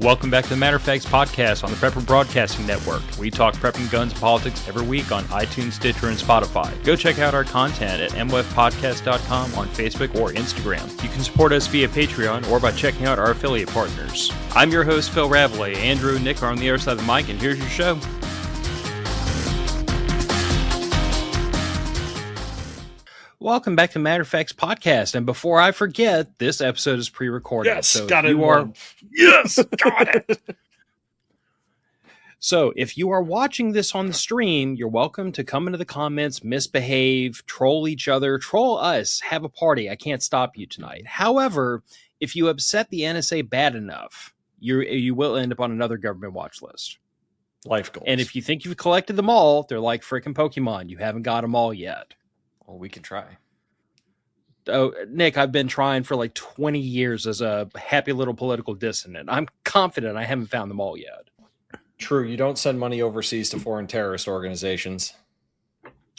Welcome back to the Matter of Facts podcast on the Prepper Broadcasting Network. We talk prepping, guns, and politics every week on iTunes, Stitcher, and Spotify. Go check out our content at mwfpodcast.com on Facebook or Instagram. You can support us via Patreon or by checking out our affiliate partners. I'm your host, Phil Rabalais. Andrew and Nick are on the other side of the mic, and here's your show. Welcome back to Matter of Facts podcast. And before I forget, this episode is pre-recorded. Yes, so got it. Yes, got it. So if you are watching this on the stream, you're welcome to come into the comments, misbehave, troll each other, troll us, have a party. I can't stop you tonight. However, if you upset the NSA bad enough, you will end up on another government watch list. Life goals. And if you think you've collected them all, they're like freaking Pokemon. You haven't got them all yet. Well, we can try. Oh, Nick, I've been trying for like 20 years as a happy little political dissident. I'm confident I haven't found them all yet. True. You don't send money overseas to foreign terrorist organizations.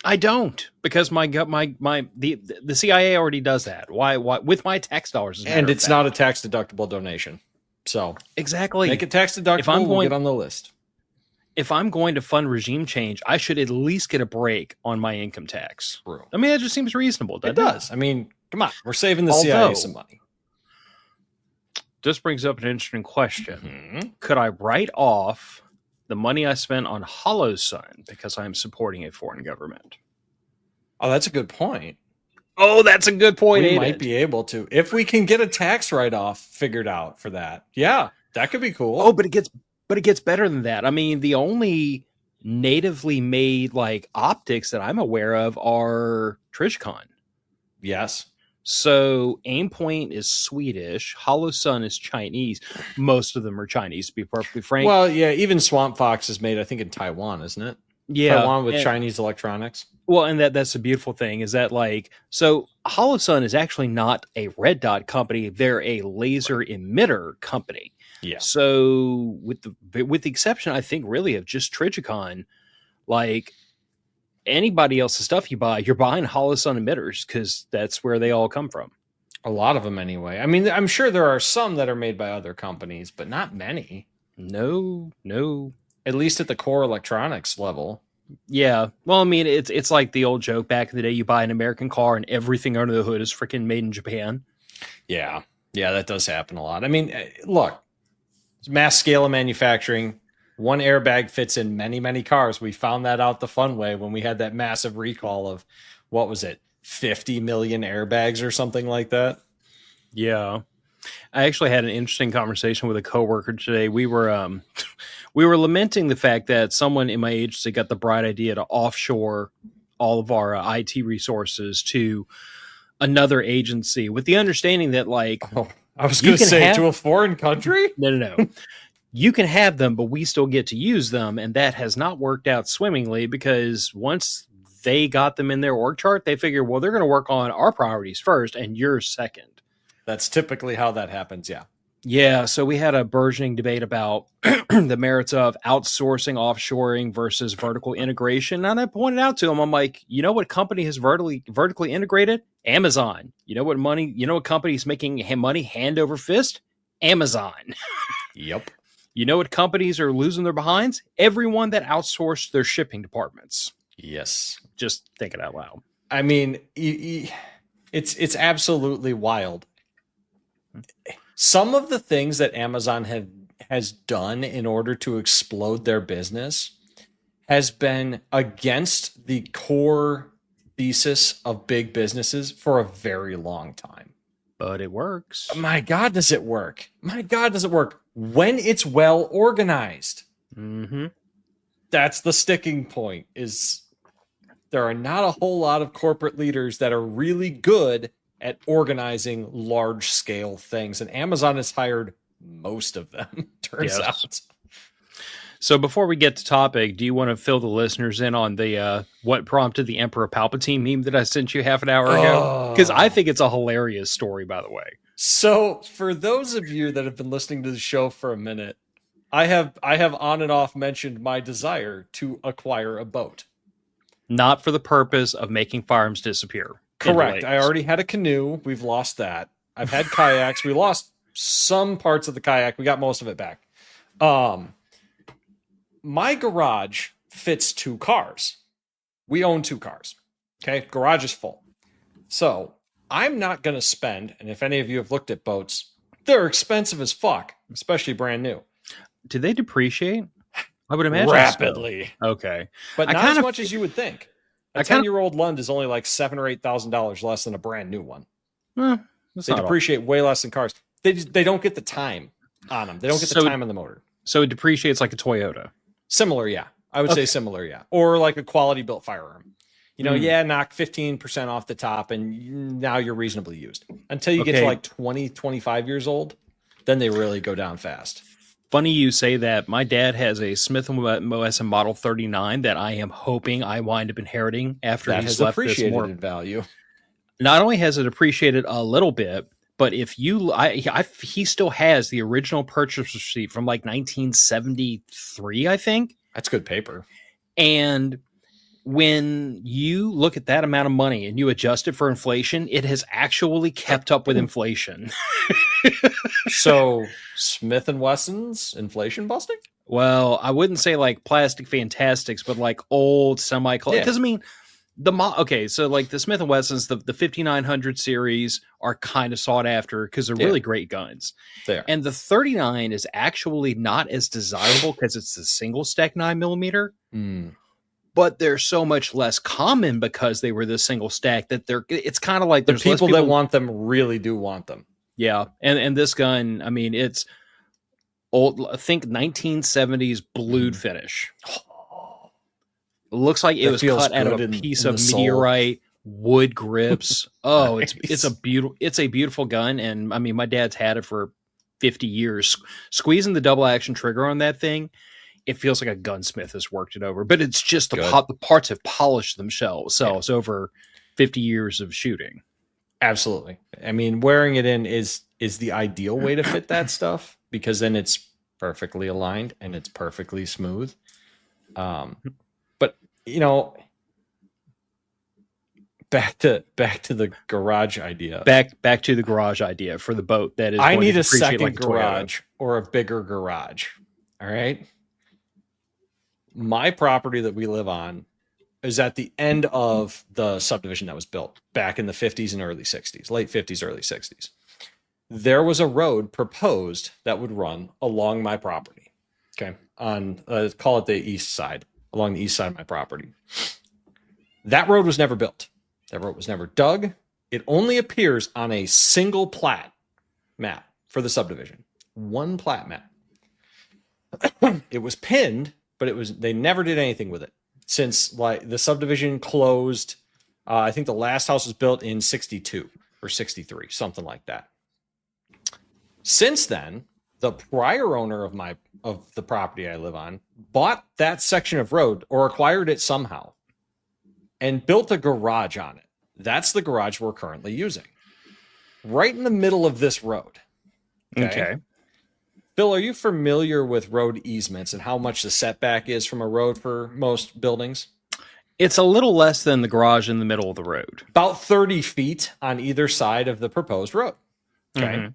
I don't, because the CIA already does that. Why with my tax dollars? And it's not a tax deductible donation. So exactly, make it tax deductible. We'll get on the list. If I'm going to fund regime change, I should at least get a break on my income tax. True. I mean, that just seems reasonable, doesn't it? It does. I mean, come on. We're saving the CIA some money. This brings up an interesting question. Mm-hmm. Could I write off the money I spent on Hollow Sun because I'm supporting a foreign government? Oh, that's a good point. Oh, that's a good point. We might be able to. If we can get a tax write-off figured out for that. Yeah, that could be cool. Oh, but it gets better than that. I mean, the only natively made like optics that I'm aware of are Trijicon. Yes. So Aimpoint is Swedish. Hollow Sun is Chinese. Most of them are Chinese, to be perfectly frank. Well, yeah, even Swamp Fox is made, I think, in Taiwan, isn't it? Yeah. Taiwan with Chinese electronics. Well, and that's the beautiful thing is that so Hollow Sun is actually not a red dot company. They're a laser emitter company. Yeah. So with the exception, I think, really of just Trijicon, like anybody else's stuff you buy, you're buying Hollow Sun emitters because that's where they all come from. A lot of them, anyway. I mean, I'm sure there are some that are made by other companies, but not many. No. At least at the core electronics level. Yeah. Well, I mean, it's like the old joke back in the day: you buy an American car and everything under the hood is freaking made in Japan. Yeah, that does happen a lot. I mean, look. Mass scale of manufacturing. One airbag fits in many, many cars. We found that out the fun way when we had that massive recall of, what was it, 50 million airbags or something like that? Yeah. I actually had an interesting conversation with a coworker today. We were lamenting the fact that someone in my agency got the bright idea to offshore all of our IT resources to another agency with the understanding that I was going to say to a foreign country? No. You can have them, but we still get to use them. And that has not worked out swimmingly because once they got them in their org chart, they figured, well, they're going to work on our priorities first and yours second. That's typically how that happens. Yeah. Yeah. So we had a burgeoning debate about the merits of outsourcing, offshoring versus vertical integration. And I pointed out to him, I'm like, you know what company has vertically integrated? Amazon. You know what company is making money hand over fist? Amazon. Yep. You know what companies are losing their behinds? Everyone that outsourced their shipping departments. Yes. Just think it out loud. I mean, it's absolutely wild. Some of the things that Amazon has done in order to explode their business has been against the core thesis of big businesses for a very long time. But it works. My God, does it work? When it's well organized. Mm-hmm. That's the sticking point, is there are not a whole lot of corporate leaders that are really good at organizing large-scale things. And Amazon has hired most of them, turns out. So before we get to topic, do you want to fill the listeners in on the what prompted the Emperor Palpatine meme that I sent you half an hour ago? Because I think it's a hilarious story, by the way. So for those of you that have been listening to the show for a minute, I have on and off mentioned my desire to acquire a boat. Not for the purpose of making firearms disappear. Correct. I already had a canoe. We've lost that. I've had kayaks. We lost some parts of the kayak. We got most of it back. My garage fits 2 cars. We own 2 cars. Okay, garage is full. So I'm not going to spend, and if any of you have looked at boats, they're expensive as fuck, especially brand new. Do they depreciate? I would imagine rapidly. So. Okay, but not as much as you would think. A 10-year-old Lund is only like $7,000 or $8,000 less than a brand new one. They depreciate way less than cars. They don't get the time on them. They don't get the time on the motor. So it depreciates like a Toyota. Similar, yeah. I would say similar, yeah. Or like a quality built firearm. You know, knock 15% off the top and now you're reasonably used. Until you get to like 20, 25 years old, then they really go down fast. Funny you say that. My dad has a Smith & Wesson Model 39 that I am hoping I wind up inheriting after he's left this more in value. Not only has it appreciated a little bit, but if you, he still has the original purchase receipt from like 1973, I think. That's good paper. And when you look at that amount of money and you adjust it for inflation, it has actually kept up with inflation. So Smith & Wesson's inflation busting? Well, I wouldn't say like plastic fantastics, but like old semi-classic. Because I mean, so like the Smith & Wessons, the 5900 series are kind of sought after because they're really great guns. They are. And the 39 is actually not as desirable because it's the single stack 9mm. But they're so much less common because they were the single stack that it's kind of like the people that want them really do want them. Yeah. And this gun, I mean, it's old, I think 1970s blued finish. It looks like it was cut out of a piece of meteorite, wood grips. Oh, nice. it's a beautiful gun. And I mean, my dad's had it for 50 years. Squeezing the double action trigger on that thing, it feels like a gunsmith has worked it over, but it's just the parts have polished themselves. So it's over 50 years of shooting. Absolutely. I mean, wearing it in is the ideal way to fit that stuff because then it's perfectly aligned and it's perfectly smooth. But you know, back to the garage idea. Back to the garage idea for the boat. That is, I need a second garage or a bigger garage. All right. My property that we live on is at the end of the subdivision that was built back in the 50s and early 60s, late 50s, early 60s. There was a road proposed that would run along my property. Okay. On, call it the east side, along the east side of my property. That road was never built. That road was never dug. It only appears on a single plat map for the subdivision. One plat map. It was pinned, but they never did anything with it since like the subdivision closed. I think the last house was built in 62 or 63, something like that. Since then, the prior owner of the property I live on bought that section of road or acquired it somehow and built a garage on it. That's the garage we're currently using. Right in the middle of this road. Okay. Phil, are you familiar with road easements and how much the setback is from a road for most buildings? It's a little less than the garage in the middle of the road. About 30 feet on either side of the proposed road. Okay. Mm-hmm.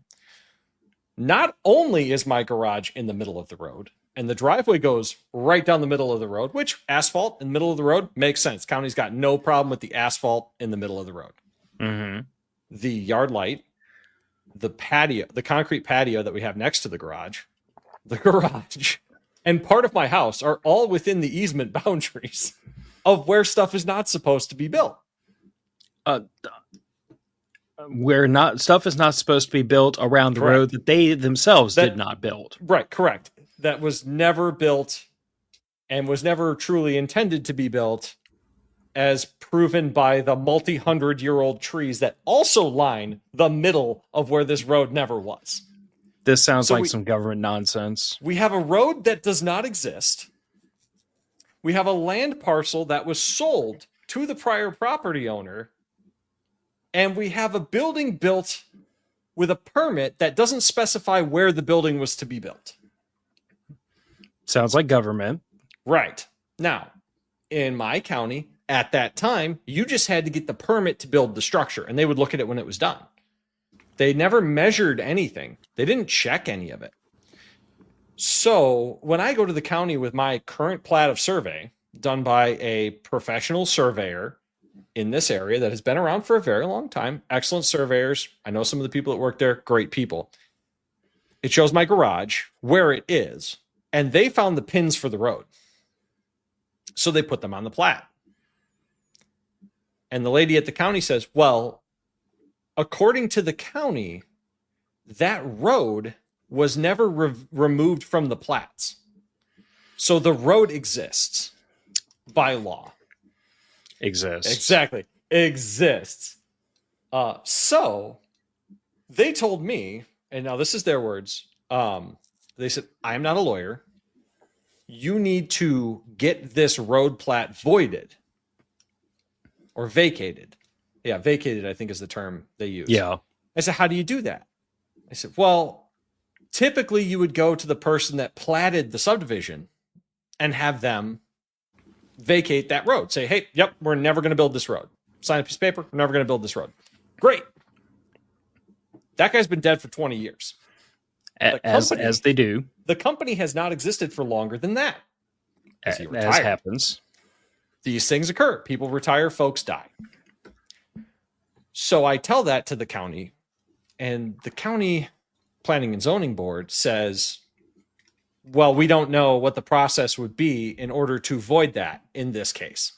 Not only is my garage in the middle of the road, and the driveway goes right down the middle of the road, which asphalt in the middle of the road makes sense. County's got no problem with the asphalt in the middle of the road. Mm-hmm. The yard light, the patio, the concrete patio that we have next to the garage, and part of my house are all within the easement boundaries of where stuff is not supposed to be built. Stuff is not supposed to be built around the road that they themselves did not build. Right, correct. That was never built and was never truly intended to be built, as proven by the multi-hundred-year-old trees that also line the middle of where this road never was. This sounds like some government nonsense. We have a road that does not exist. We have a land parcel that was sold to the prior property owner. And we have a building built with a permit that doesn't specify where the building was to be built. Sounds like government. Right. Now, in my county, at that time, you just had to get the permit to build the structure, and they would look at it when it was done. They never measured anything. They didn't check any of it. So when I go to the county with my current plat of survey done by a professional surveyor in this area that has been around for a very long time, excellent surveyors. I know some of the people that work there, great people. It shows my garage, where it is, and they found the pins for the road. So they put them on the plat. And the lady at the county says, well, according to the county, that road was never removed from the plats. So the road exists by law. Exists. Exactly. Exists. So they told me, and now this is their words. They said, I'm not a lawyer. You need to get this road plat voided or vacated. Yeah, vacated, I think is the term they use. Yeah. I said, how do you do that? I said, well, typically you would go to the person that platted the subdivision and have them vacate that road. Say, hey, yep, we're never going to build this road. Sign a piece of paper, we're never going to build this road. Great. That guy's been dead for 20 years. As they do. The company has not existed for longer than that. As happens. These things occur. People retire, folks die. So I tell that to the county, and the county planning and zoning board says, well, we don't know what the process would be in order to void that in this case.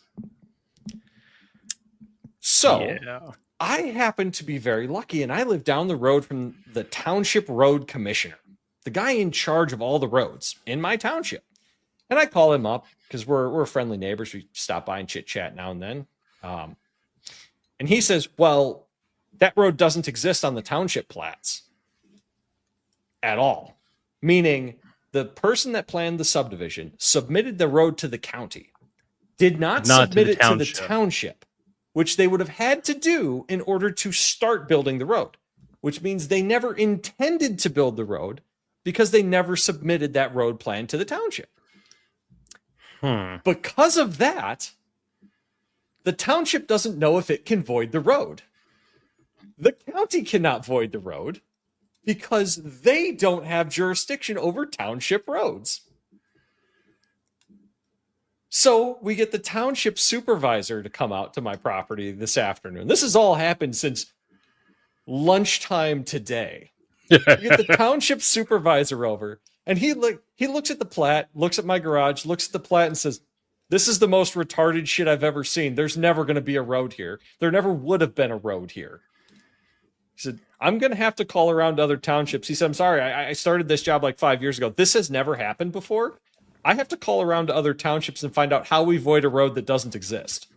So I happen to be very lucky, and I live down the road from the township road commissioner, the guy in charge of all the roads in my township. And I call him up because we're friendly neighbors. We stop by and chit chat now and then. And he says, well, that road doesn't exist on the township plats at all. Meaning the person that planned the subdivision submitted the road to the county, did not submit it to the township, which they would have had to do in order to start building the road, which means they never intended to build the road because they never submitted that road plan to the township. Because of that, the township doesn't know if it can void the road. The county cannot void the road because they don't have jurisdiction over township roads. So we get the township supervisor to come out to my property this afternoon. This has all happened since lunchtime today. We get the township supervisor over, and he looks at the plat, looks at my garage, looks at the plat, and says, this is the most retarded shit I've ever seen. There's never going to be a road here. There never would have been a road here. He said, I'm going to have to call around other townships. He said, I'm sorry, I started this job like 5 years ago. This has never happened before. I have to call around to other townships and find out how we void a road that doesn't exist.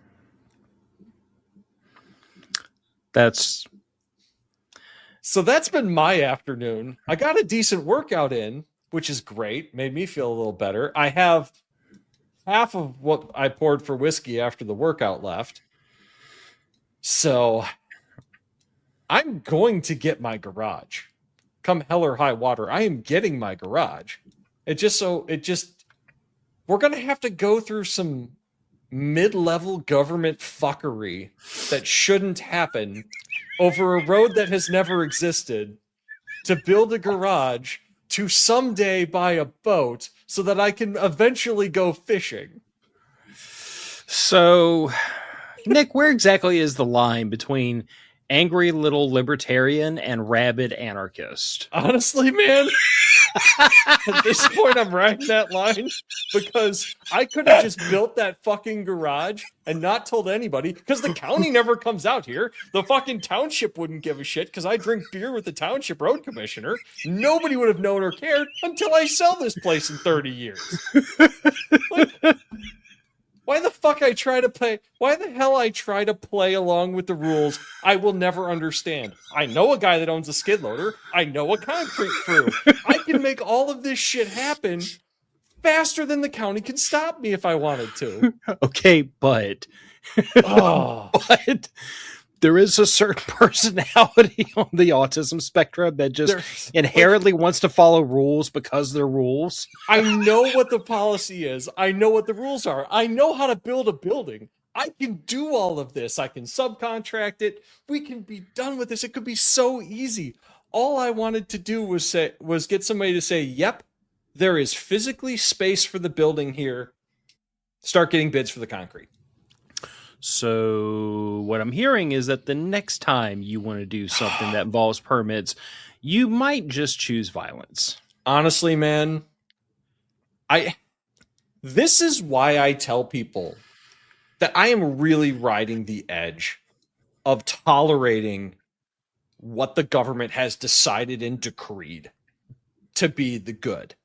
So that's been my afternoon. I got a decent workout in, which is great. Made me feel a little better. I have half of what I poured for whiskey after the workout left. So I'm going to get my garage. Come hell or high water, I am getting my garage. We're going to have to go through some mid-level government fuckery that shouldn't happen over a road that has never existed to build a garage to someday buy a boat so that I can eventually go fishing. So, Nick, where exactly is the line between angry little libertarian and rabid anarchist? Honestly, man, at this point, I'm riding that line because I could have just built that fucking garage and not told anybody because the county never comes out here. The fucking township wouldn't give a shit because I drink beer with the township road commissioner. Nobody would have known or cared until I sell this place in 30 years. Why the hell I try to play along with the rules I will never understand. I know a guy that owns a skid loader. I know a concrete crew. I can make all of this shit happen faster than the county can stop me if I wanted to. Okay, but there is a certain personality on the autism spectrum that just inherently wants to follow rules because they're rules. I know what the policy is. I know what the rules are. I know how to build a building. I can do all of this. I can subcontract it. We can be done with this. It could be so easy. All I wanted to do was get somebody to say, yep, There is physically space for the building here. Start getting bids for the concrete. So what I'm hearing is that the next time you want to do something that involves permits, you might just choose violence. Honestly, man, this is why I tell people that I am really riding the edge of tolerating what the government has decided and decreed to be the good.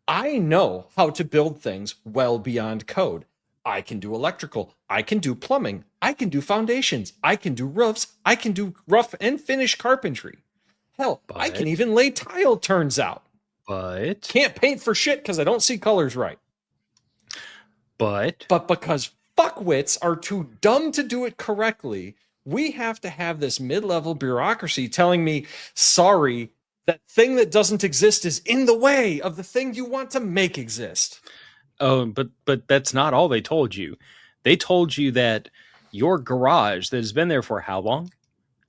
I know how to build things well beyond code. I can do electrical. I can do plumbing. I can do foundations. I can do roofs. I can do rough and finish carpentry. Hell, I can even lay tile, turns out. But can't paint for shit because I don't see colors right. But because fuckwits are too dumb to do it correctly, we have to have this mid-level bureaucracy telling me, sorry, that thing that doesn't exist is in the way of the thing you want to make exist. Oh, but that's not all they told you. They told you that your garage that has been there for how long?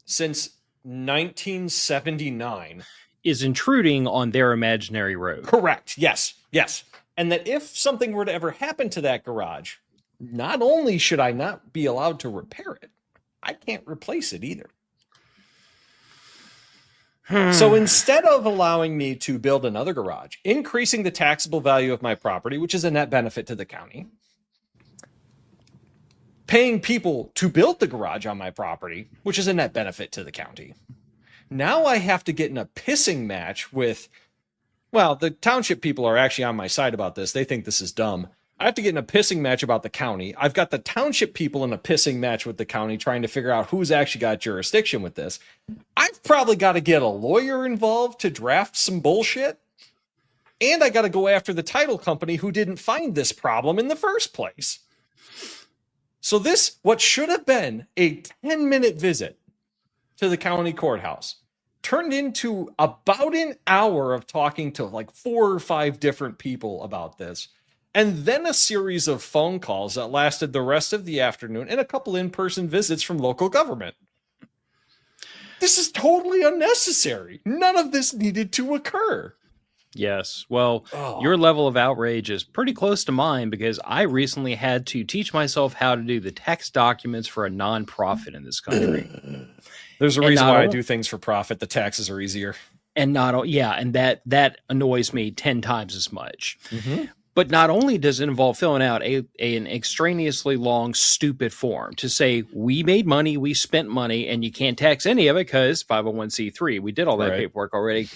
Since 1979. Is intruding on their imaginary road. Correct. Yes. Yes. And that if something were to ever happen to that garage, not only should I not be allowed to repair it, I can't replace it either. So instead of allowing me to build another garage, increasing the taxable value of my property, which is a net benefit to the county, paying people to build the garage on my property, which is a net benefit to the county, now I have to get in a pissing match with, well, the township people are actually on my side about this. They think this is dumb. I have to get in a pissing match about the county. I've got the township people in a pissing match with the county trying to figure out who's actually got jurisdiction with this. I've probably got to get a lawyer involved to draft some bullshit. And I got to go after the title company who didn't find this problem in the first place. So this, what should have been a 10-minute visit to the county courthouse, turned into about an hour of talking to like 4 or 5 different people about this. And then a series of phone calls that lasted the rest of the afternoon and a couple in-person visits from local government. This is totally unnecessary. None of this needed to occur. Yes. Well, your level of outrage is pretty close to mine because I recently had to teach myself how to do the tax documents for a nonprofit in this country. There's a reason why I do things for profit. The taxes are easier. And that annoys me 10 times as much. Mm-hmm. But not only does it involve filling out an extraneously long, stupid form to say, we made money, we spent money, and you can't tax any of it because 501c3. We did all that paperwork already.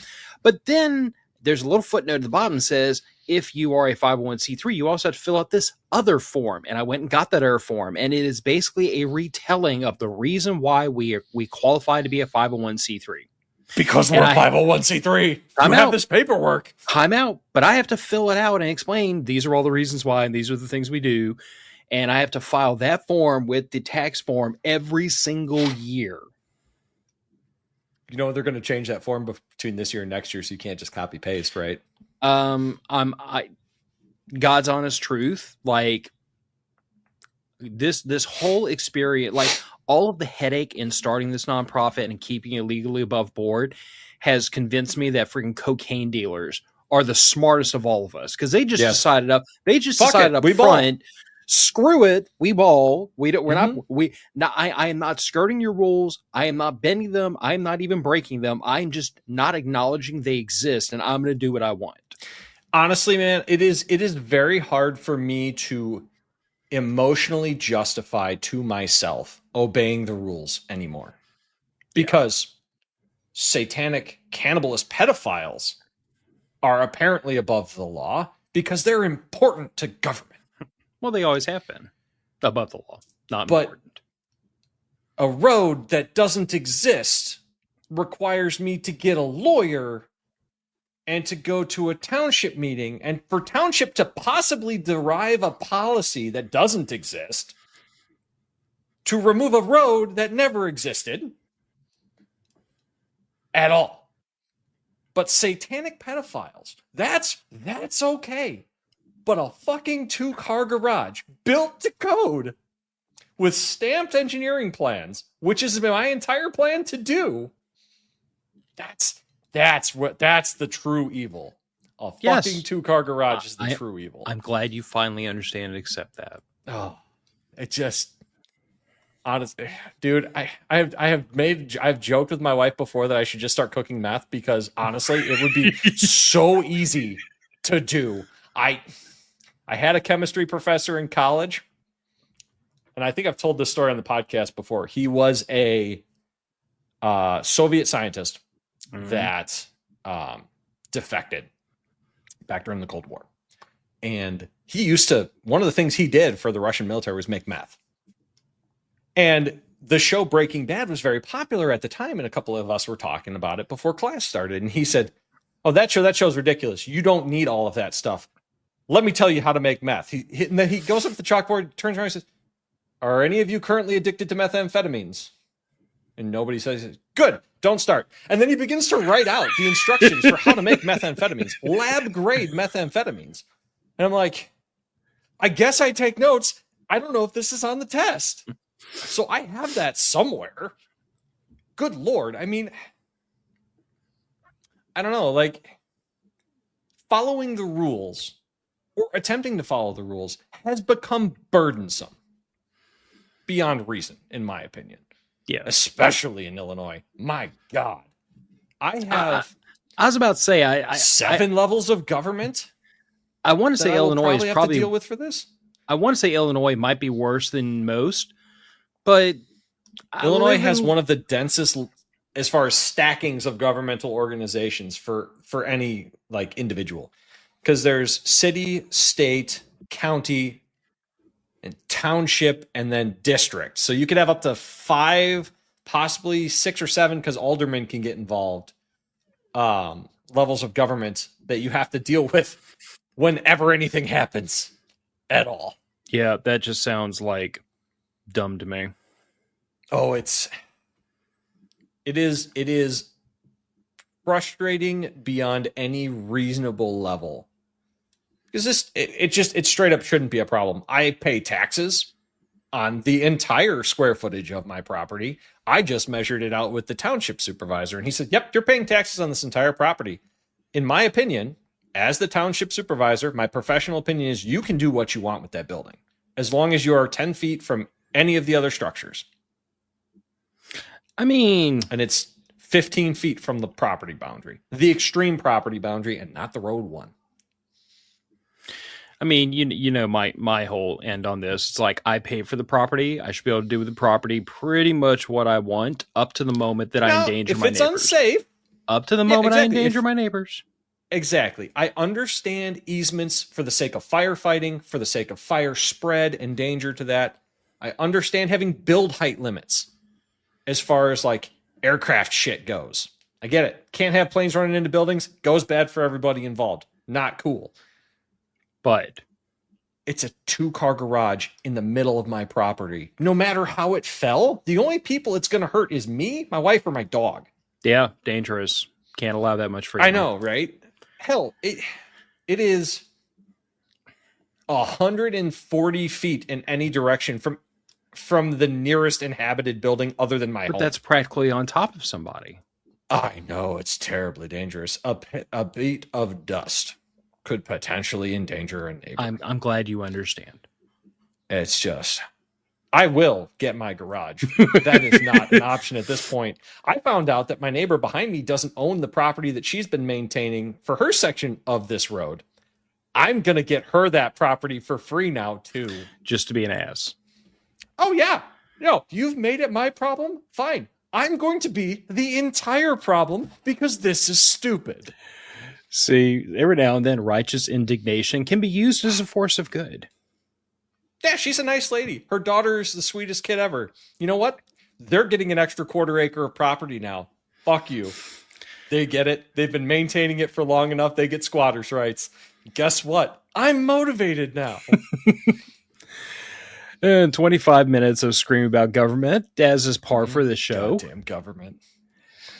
But then there's a little footnote at the bottom that says, if you are a 501c3, you also have to fill out this other form. And I went and got that other form. And it is basically a retelling of the reason why we qualify to be a 501c3. Because we're a 501c3. I have this paperwork. I'm out. But I have to fill it out and explain these are all the reasons why, and these are the things we do. And I have to file that form with the tax form every single year. You know, they're going to change that form between this year and next year, so you can't just copy paste, right? God's honest truth, like this whole experience, like all of the headache in starting this nonprofit and keeping it legally above board has convinced me that freaking cocaine dealers are the smartest of all of us because they just decided up front. Screw it. We ball. We don't. We're not. I am not skirting your rules. I am not bending them. I am not even breaking them. I'm just not acknowledging they exist, and I'm going to do what I want. Honestly, man, it is very hard for me to emotionally justify to myself obeying the rules anymore because satanic cannibalist pedophiles are apparently above the law because they're important to government. Well, they always have been above the law, not important. A road that doesn't exist requires me to get a lawyer and to go to a township meeting and for township to possibly derive a policy that doesn't exist to remove a road that never existed at all. But satanic pedophiles, that's okay. But a fucking 2-car garage built to code with stamped engineering plans, which is my entire plan to do, that's the true evil. A Yes. fucking 2-car garage is the true evil. I'm glad you finally understand and accept that. Oh, it just, honestly, dude, I've joked with my wife before that I should just start cooking meth because honestly, it would be so easy to do. I had a chemistry professor in college, and I think I've told this story on the podcast before. He was a Soviet scientist that defected back during the Cold War. And one of the things he did for the Russian military was make meth. And the show Breaking Bad was very popular at the time, and a couple of us were talking about it before class started. And he said, "Oh, that show's ridiculous. You don't need all of that stuff. Let me tell you how to make meth." And then he goes up to the chalkboard, turns around and says, "Are any of you currently addicted to methamphetamines?" And nobody says, "Good, don't start." And then he begins to write out the instructions for how to make methamphetamines, lab grade methamphetamines. And I'm like, I guess I take notes. I don't know if this is on the test. So I have that somewhere. Good Lord. I mean, I don't know, like following the rules or attempting to follow the rules has become burdensome beyond reason, in my opinion. Yeah. Especially in Illinois. My God. I was about to say, I 7 levels of government. I want to say Illinois is probably to deal with for this. I want to say Illinois might be worse than most, but Illinois has one of the densest as far as stackings of governmental organizations for any like individual, because there's city, state, county, and township, and then district. So you could have up to 5, possibly 6 or 7, because aldermen can get involved. Levels of government that you have to deal with whenever anything happens at all. Yeah, that just sounds like dumb to me. Oh, it is frustrating beyond any reasonable level. Because it straight up shouldn't be a problem. I pay taxes on the entire square footage of my property. I just measured it out with the township supervisor, and he said, "Yep, you're paying taxes on this entire property." In my opinion, as the township supervisor, my professional opinion is you can do what you want with that building, as long as you are 10 feet from any of the other structures. I mean, and it's 15 feet from the property boundary, the extreme property boundary, and not the road one. I mean, you know, my whole end on this, it's like I pay for the property. I should be able to do with the property pretty much what I want up to the moment that I endanger my neighbors. If it's unsafe. Up to the moment I endanger my neighbors. Exactly. I understand easements for the sake of firefighting, for the sake of fire spread and danger to that. I understand having build height limits as far as like aircraft shit goes. I get it. Can't have planes running into buildings. Goes bad for everybody involved. Not cool. But it's a 2-car garage in the middle of my property. No matter how it fell, the only people it's going to hurt is me, my wife, or my dog. Yeah, dangerous. Can't allow that much freedom. I know, right? Hell, it is 140 feet in any direction from the nearest inhabited building other than my home. But that's practically on top of somebody. I know, it's terribly dangerous. A beat of dust could potentially endanger a neighbor. I'm glad you understand. It's just, I will get my garage. That is not an option at this point. I found out that my neighbor behind me doesn't own the property that she's been maintaining for her section of this road. I'm going to get her that property for free now, too. Just to be an ass. Oh, yeah. No, you've made it my problem? Fine. I'm going to be the entire problem because this is stupid. See, every now and then, righteous indignation can be used as a force of good. Yeah, she's a nice lady. Her daughter is the sweetest kid ever. You know what? They're getting an extra 1/4 acre of property now. Fuck you. They get it. They've been maintaining it for long enough. They get squatters' rights. Guess what? I'm motivated now. And 25 minutes of screaming about government, as is par for this show. Goddamn government.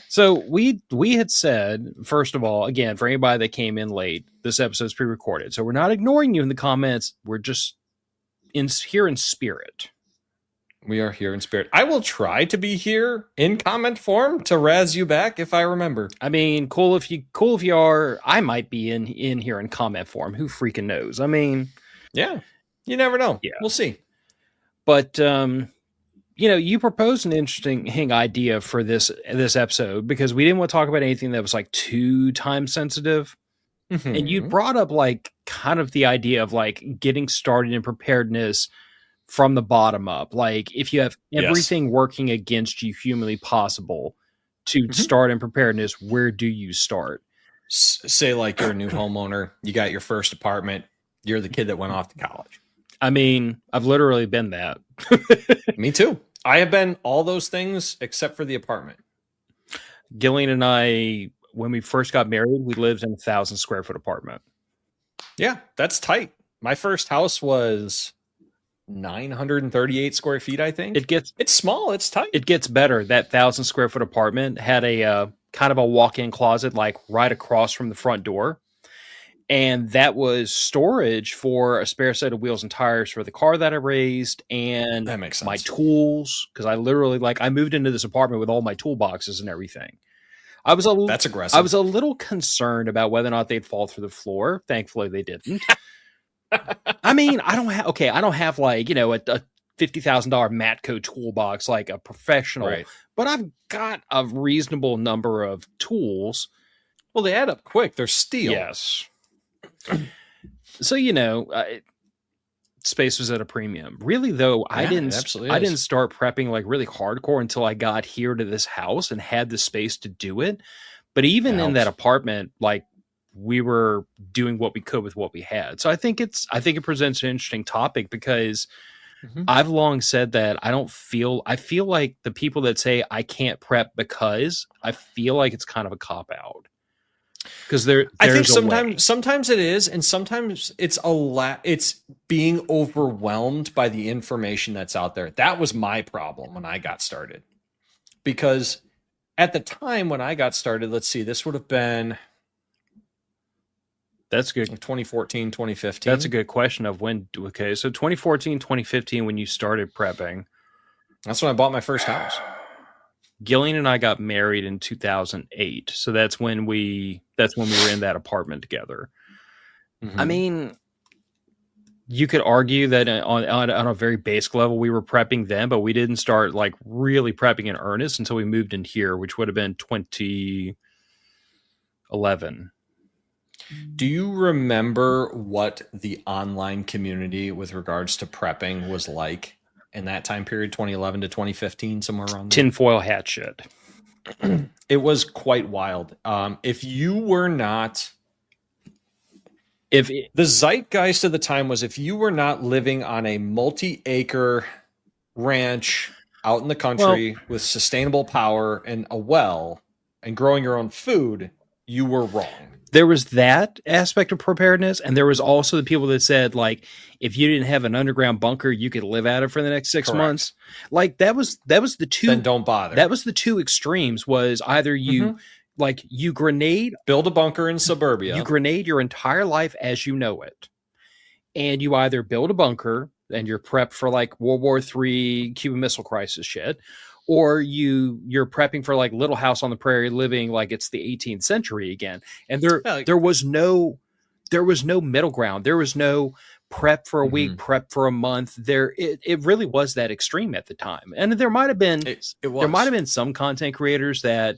So we had said, first of all, again, for anybody that came in late, this episode's pre-recorded. So we're not ignoring you in the comments. We're just here in spirit. We are here in spirit. I will try to be here in comment form to razz you back if I remember. I mean, cool if you are. I might be in here in comment form. Who freaking knows? I mean, yeah, you never know. Yeah. We'll see. But you proposed an interesting idea for this episode because we didn't want to talk about anything that was like too time sensitive. Mm-hmm. And you brought up like kind of the idea of like getting started in preparedness from the bottom up. Like if you have everything working against you humanly possible to start in preparedness, where do you start? Say like you're a new homeowner, you got your first apartment, you're the kid that went off to college. I mean, I've literally been that. Me too. I have been all those things except for the apartment. Gillian and I, when we first got married, we lived in a 1,000 square foot apartment. Yeah, that's tight. My first house was 938 square feet, I think. It's small, it's tight. It gets better. That 1,000 square foot apartment had a kind of a walk-in closet like right across from the front door. And that was storage for a spare set of wheels and tires for the car that I raised and that makes sense. My tools. Because I literally I moved into this apartment with all my toolboxes and everything. That's aggressive. I was a little concerned about whether or not they'd fall through the floor. Thankfully, they didn't. I mean, I don't have like, a $50,000 Matco toolbox like a professional, right. But I've got a reasonable number of tools. Well, they add up quick. They're steel. Yes. So, space was at a premium. Really, though, I didn't start prepping like really hardcore until I got here to this house and had the space to do it. But even in that apartment, like we were doing what we could with what we had. So I think it presents an interesting topic because I've long said that I feel like the people that say I can't prep because I feel like it's kind of a cop out. Because I think sometimes it is, and sometimes it's it's being overwhelmed by the information that's out there. That was my problem when I got started. Because at the time when I got started, let's see, this would have been that's good. 2014, 2015. That's a good question of when. Okay, so 2014, 2015, when you started prepping. That's when I bought my first house. Gillian and I got married in 2008. So that's when we were in that apartment together. I mean, you could argue that on a very basic level, we were prepping then, but we didn't start like really prepping in earnest until we moved in here, which would have been 2011. Do you remember what the online community with regards to prepping was like? In that time period, 2011 to 2015, somewhere around there. Tinfoil hat shit. It was quite wild. If you were not... the zeitgeist of the time was if you were not living on a multi-acre ranch out in the country with sustainable power and a well and growing your own food, you were wrong. There was that aspect of preparedness, and there was also the people that said, like, if you didn't have an underground bunker, you could live at it for the next 6 months. Like that was the two. Then don't bother. That was the two extremes. Was either you you grenade, build a bunker in suburbia, you grenade your entire life as you know it, and you either build a bunker and you're prepped for like World War III Cuban Missile Crisis shit. Or you're prepping for like Little House on the Prairie, living like it's the 18th century again. And there was no middle ground. There was no prep for a week, prep for a month. It really was that extreme at the time. And there might have been there might have been some content creators that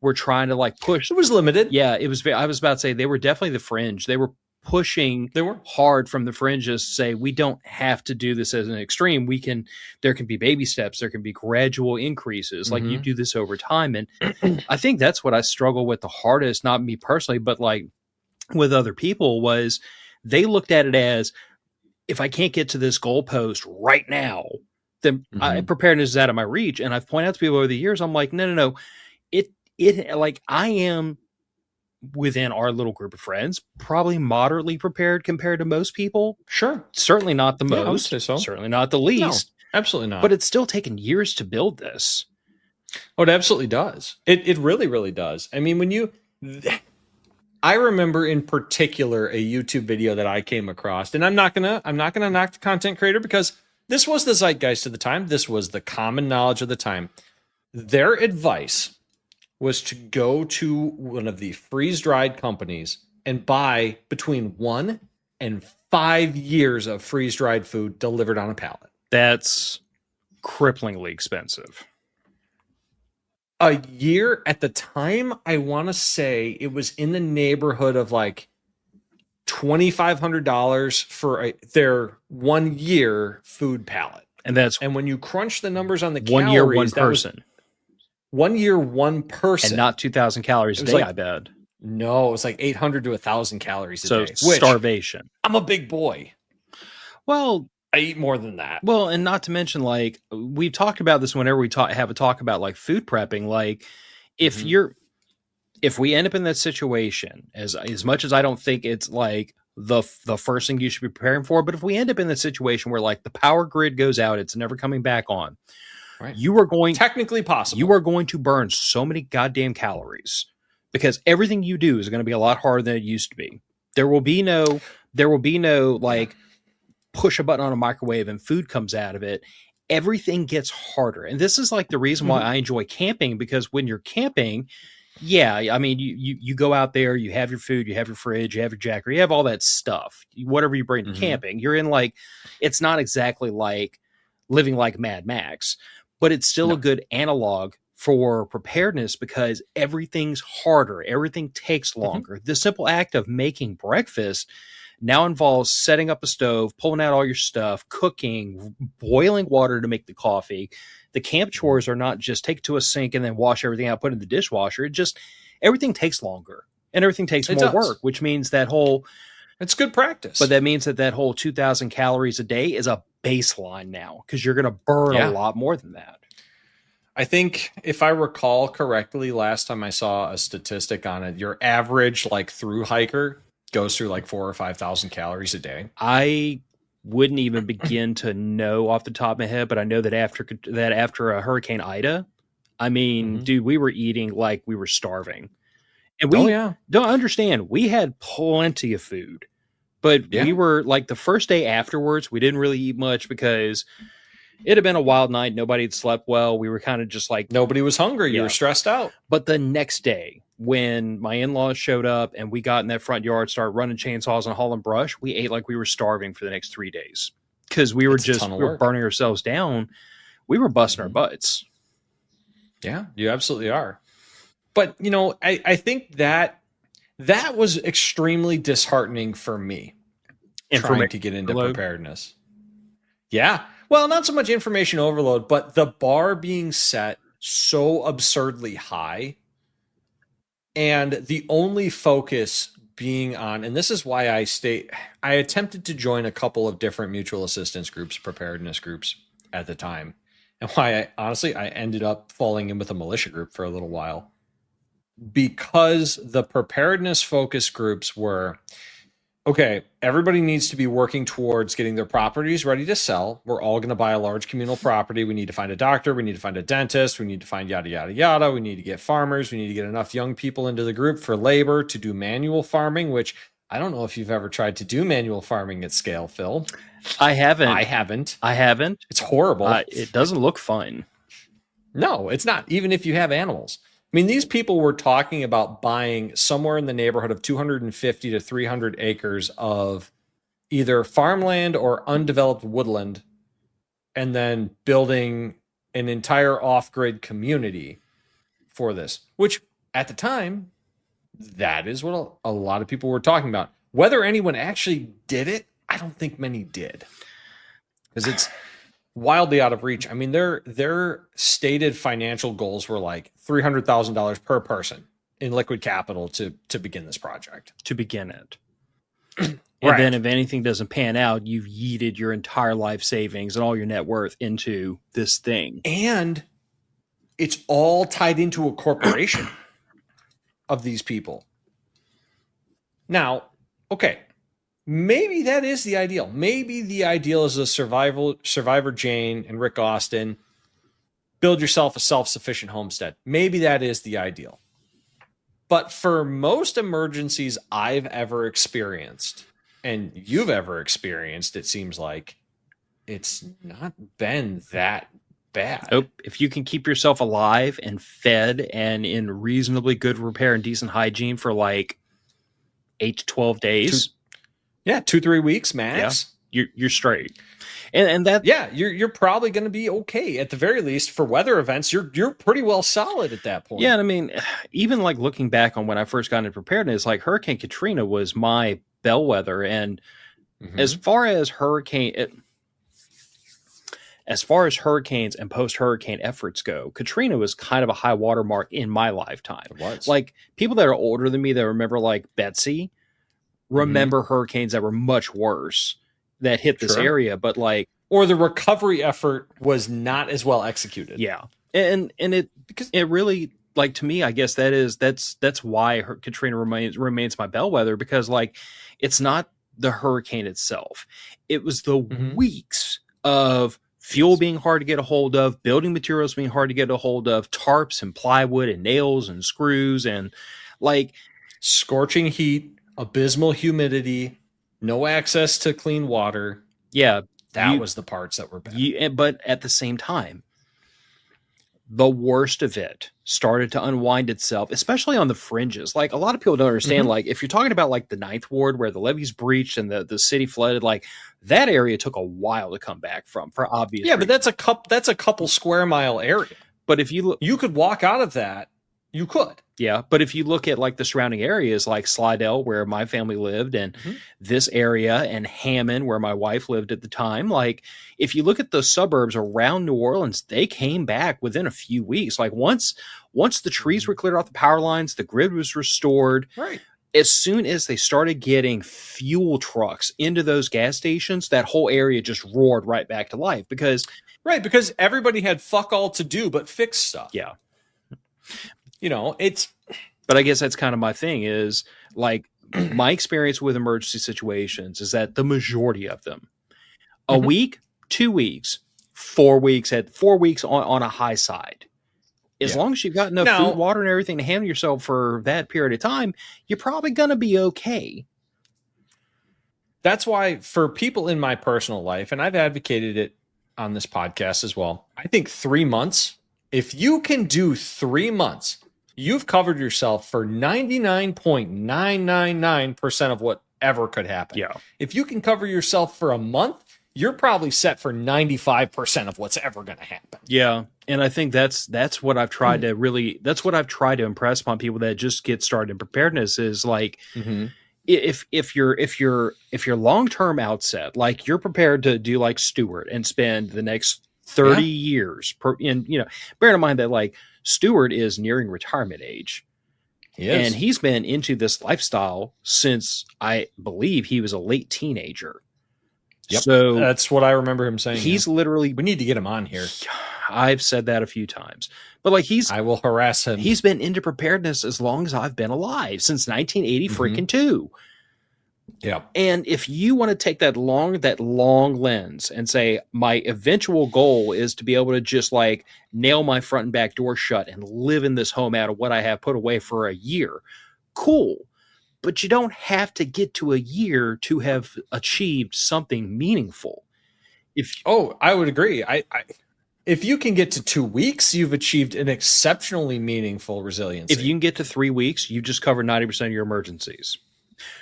were trying to like push. It was limited. Yeah, it was. I was about to say they were definitely the fringe. They were pushing hard from the fringes to say we don't have to do this as an extreme. There can be baby steps, there can be gradual increases, like you do this over time. And I think that's what I struggle with the hardest, not me personally, but like with other people, was they looked at it as if I can't get to this goalpost right now, then preparedness is out of my reach. And I've pointed out to people over the years, I'm like, no. It like I am within our little group of friends, probably moderately prepared compared to most people. Sure. Certainly not the most. I would say so. Certainly not the least. No, absolutely not. But it's still taken years to build this. Oh, it absolutely does. It really, really does. I mean, I remember in particular a YouTube video that I came across, and I'm not gonna knock the content creator because This was the zeitgeist of the time. This was the common knowledge of the time. Their advice was to go to one of the freeze-dried companies and buy between 1 and 5 years of freeze-dried food delivered on a pallet. That's cripplingly expensive. A year at the time, I want to say it was in the neighborhood of like $2,500 for their 1 year food pallet. And when you crunch the numbers on the 1 year, one person. 1 year, one person. And not 2,000 calories a day, I bet. No, it was like 800 to 1,000 calories a day. So starvation. I'm a big boy. Well, I eat more than that. Well, and not to mention, like, we've talked about this whenever we have a talk about like food prepping. Like, if we end up in that situation, as much as I don't think it's like the first thing you should be preparing for, but if we end up in the situation where like the power grid goes out, it's never coming back on. Right. You are going technically possible. You are going to burn so many goddamn calories because everything you do is going to be a lot harder than it used to be. There will be no like push a button on a microwave and food comes out of it. Everything gets harder. And this is like the reason why I enjoy camping, because when you're camping, yeah, I mean, you go out there, you have your food, you have your fridge, you have your jacket, you have all that stuff, whatever you bring to camping. You're in like, it's not exactly like living like Mad Max, but it's still a good analog for preparedness because everything's harder. Everything takes longer. The simple act of making breakfast now involves setting up a stove, pulling out all your stuff, cooking, boiling water to make the coffee. The camp chores are not just take it to a sink and then wash everything out, put it in the dishwasher. Everything takes longer and everything takes more work, which means it's good practice. But that means that whole 2,000 calories a day is a baseline now because you're going to burn a lot more than that. I think if I recall correctly, last time I saw a statistic on it, your average like through hiker goes through like 4,000 or 5,000 calories a day. I wouldn't even begin to know off the top of my head, but I know that after a Hurricane Ida, I mean, dude, we were eating like we were starving. And we don't understand. We had plenty of food, but we were like the first day afterwards, we didn't really eat much because it had been a wild night. Nobody had slept well. We were kind of just like, nobody was hungry. You were stressed out. But the next day, when my in-laws showed up and we got in that front yard, started running chainsaws and hauling brush, we ate like we were starving for the next 3 days because we were burning ourselves down. We were busting our butts. Yeah, you absolutely are. But, you know, I think that was extremely disheartening for me trying to get into preparedness. Yeah. Well, not so much information overload, but the bar being set so absurdly high. And the only focus being on, and this is why I attempted to join a couple of different mutual assistance groups, preparedness groups at the time. And why I ended up falling in with a militia group for a little while. Because the preparedness focus groups were, okay, everybody needs to be working towards getting their properties ready to sell. We're all going to buy a large communal property. We need to find a doctor. We need to find a dentist. We need to find yada, yada, yada. We need to get farmers. We need to get enough young people into the group for labor to do manual farming, which I don't know if you've ever tried to do manual farming at scale, Phil. I haven't. It's horrible. It doesn't look fun. No, it's not. Even if you have animals. I mean, these people were talking about buying somewhere in the neighborhood of 250 to 300 acres of either farmland or undeveloped woodland, and then building an entire off-grid community for this, which at the time, that is what a lot of people were talking about. Whether anyone actually did it, I don't think many did, because it's wildly out of reach. I mean, their stated financial goals were like $300,000 per person in liquid capital to begin this project. To begin it. And then if anything doesn't pan out, you've yeeted your entire life savings and all your net worth into this thing. And it's all tied into a corporation of these people. Now, okay, maybe that is the ideal. Maybe the ideal is a Survivor Jane and Rick Austin, build yourself a self-sufficient homestead. Maybe that is the ideal. But for most emergencies I've ever experienced, and you've ever experienced, it seems like, it's not been that bad. Nope. If you can keep yourself alive and fed and in reasonably good repair and decent hygiene for like 8 to 12 days. 2-3 weeks max. Yeah, you're straight. And that, you're probably going to be okay at the very least for weather events. You're pretty well solid at that point. Yeah, and I mean, even like looking back on when I first got into preparedness, like Hurricane Katrina was my bellwether. And as far as hurricanes and post-hurricane efforts go, Katrina was kind of a high water mark in my lifetime. It was. Like people that are older than me that remember like Betsy remember hurricanes that were much worse that hit this area, but like, or the recovery effort was not as well executed. Yeah. And it really, like, to me, I guess that's why Katrina remains my bellwether, because like, it's not the hurricane itself. It was the weeks of fuel being hard to get a hold of, building materials being hard to get a hold of, tarps and plywood and nails and screws, and like scorching heat, abysmal humidity, no access to clean water. Yeah. That was the parts that were bad. But at the same time, the worst of it started to unwind itself, especially on the fringes. Like, a lot of people don't understand, like, if you're talking about like the Ninth Ward where the levees breached and the city flooded, like that area took a while to come back from, for obvious reasons. But that's a couple square mile area. But if you could walk out of that, you could. Yeah, but if you look at like the surrounding areas like Slidell, where my family lived, and this area, and Hammond, where my wife lived at the time, like if you look at the suburbs around New Orleans, they came back within a few weeks. Like once the trees were cleared off the power lines, the grid was restored. Right. As soon as they started getting fuel trucks into those gas stations, that whole area just roared right back to life because everybody had fuck all to do but fix stuff. Yeah. You know, but I guess that's kind of my thing is like my experience with emergency situations is that the majority of them, a week, 2 weeks, 4 weeks on a high side. As long as you've got enough food, water, and everything to handle yourself for that period of time, you're probably going to be okay. That's why for people in my personal life, and I've advocated it on this podcast as well, I think 3 months, if you can do 3 months, you've covered yourself for 99.999% of whatever could happen. Yeah. If you can cover yourself for a month, you're probably set for 95% of what's ever going to happen. Yeah. And I think that's what I've tried to impress upon people that just get started in preparedness is like, if you're long-term outset, like you're prepared to do like Stewart and spend the next 30 years bearing in mind that like Stewart is nearing retirement age. And he's been into this lifestyle since I believe he was a late teenager. Yep. So that's what I remember him saying. He's literally, we need to get him on here. I've said that a few times, but like I will harass him. He's been into preparedness as long as I've been alive, since 1980 freaking 2. Yeah. And if you want to take that long lens and say, my eventual goal is to be able to just like nail my front and back door shut and live in this home out of what I have put away for a year, cool. But you don't have to get to a year to have achieved something meaningful. I would agree. If you can get to 2 weeks, you've achieved an exceptionally meaningful resiliency. If you can get to 3 weeks, you just covered 90% of your emergencies.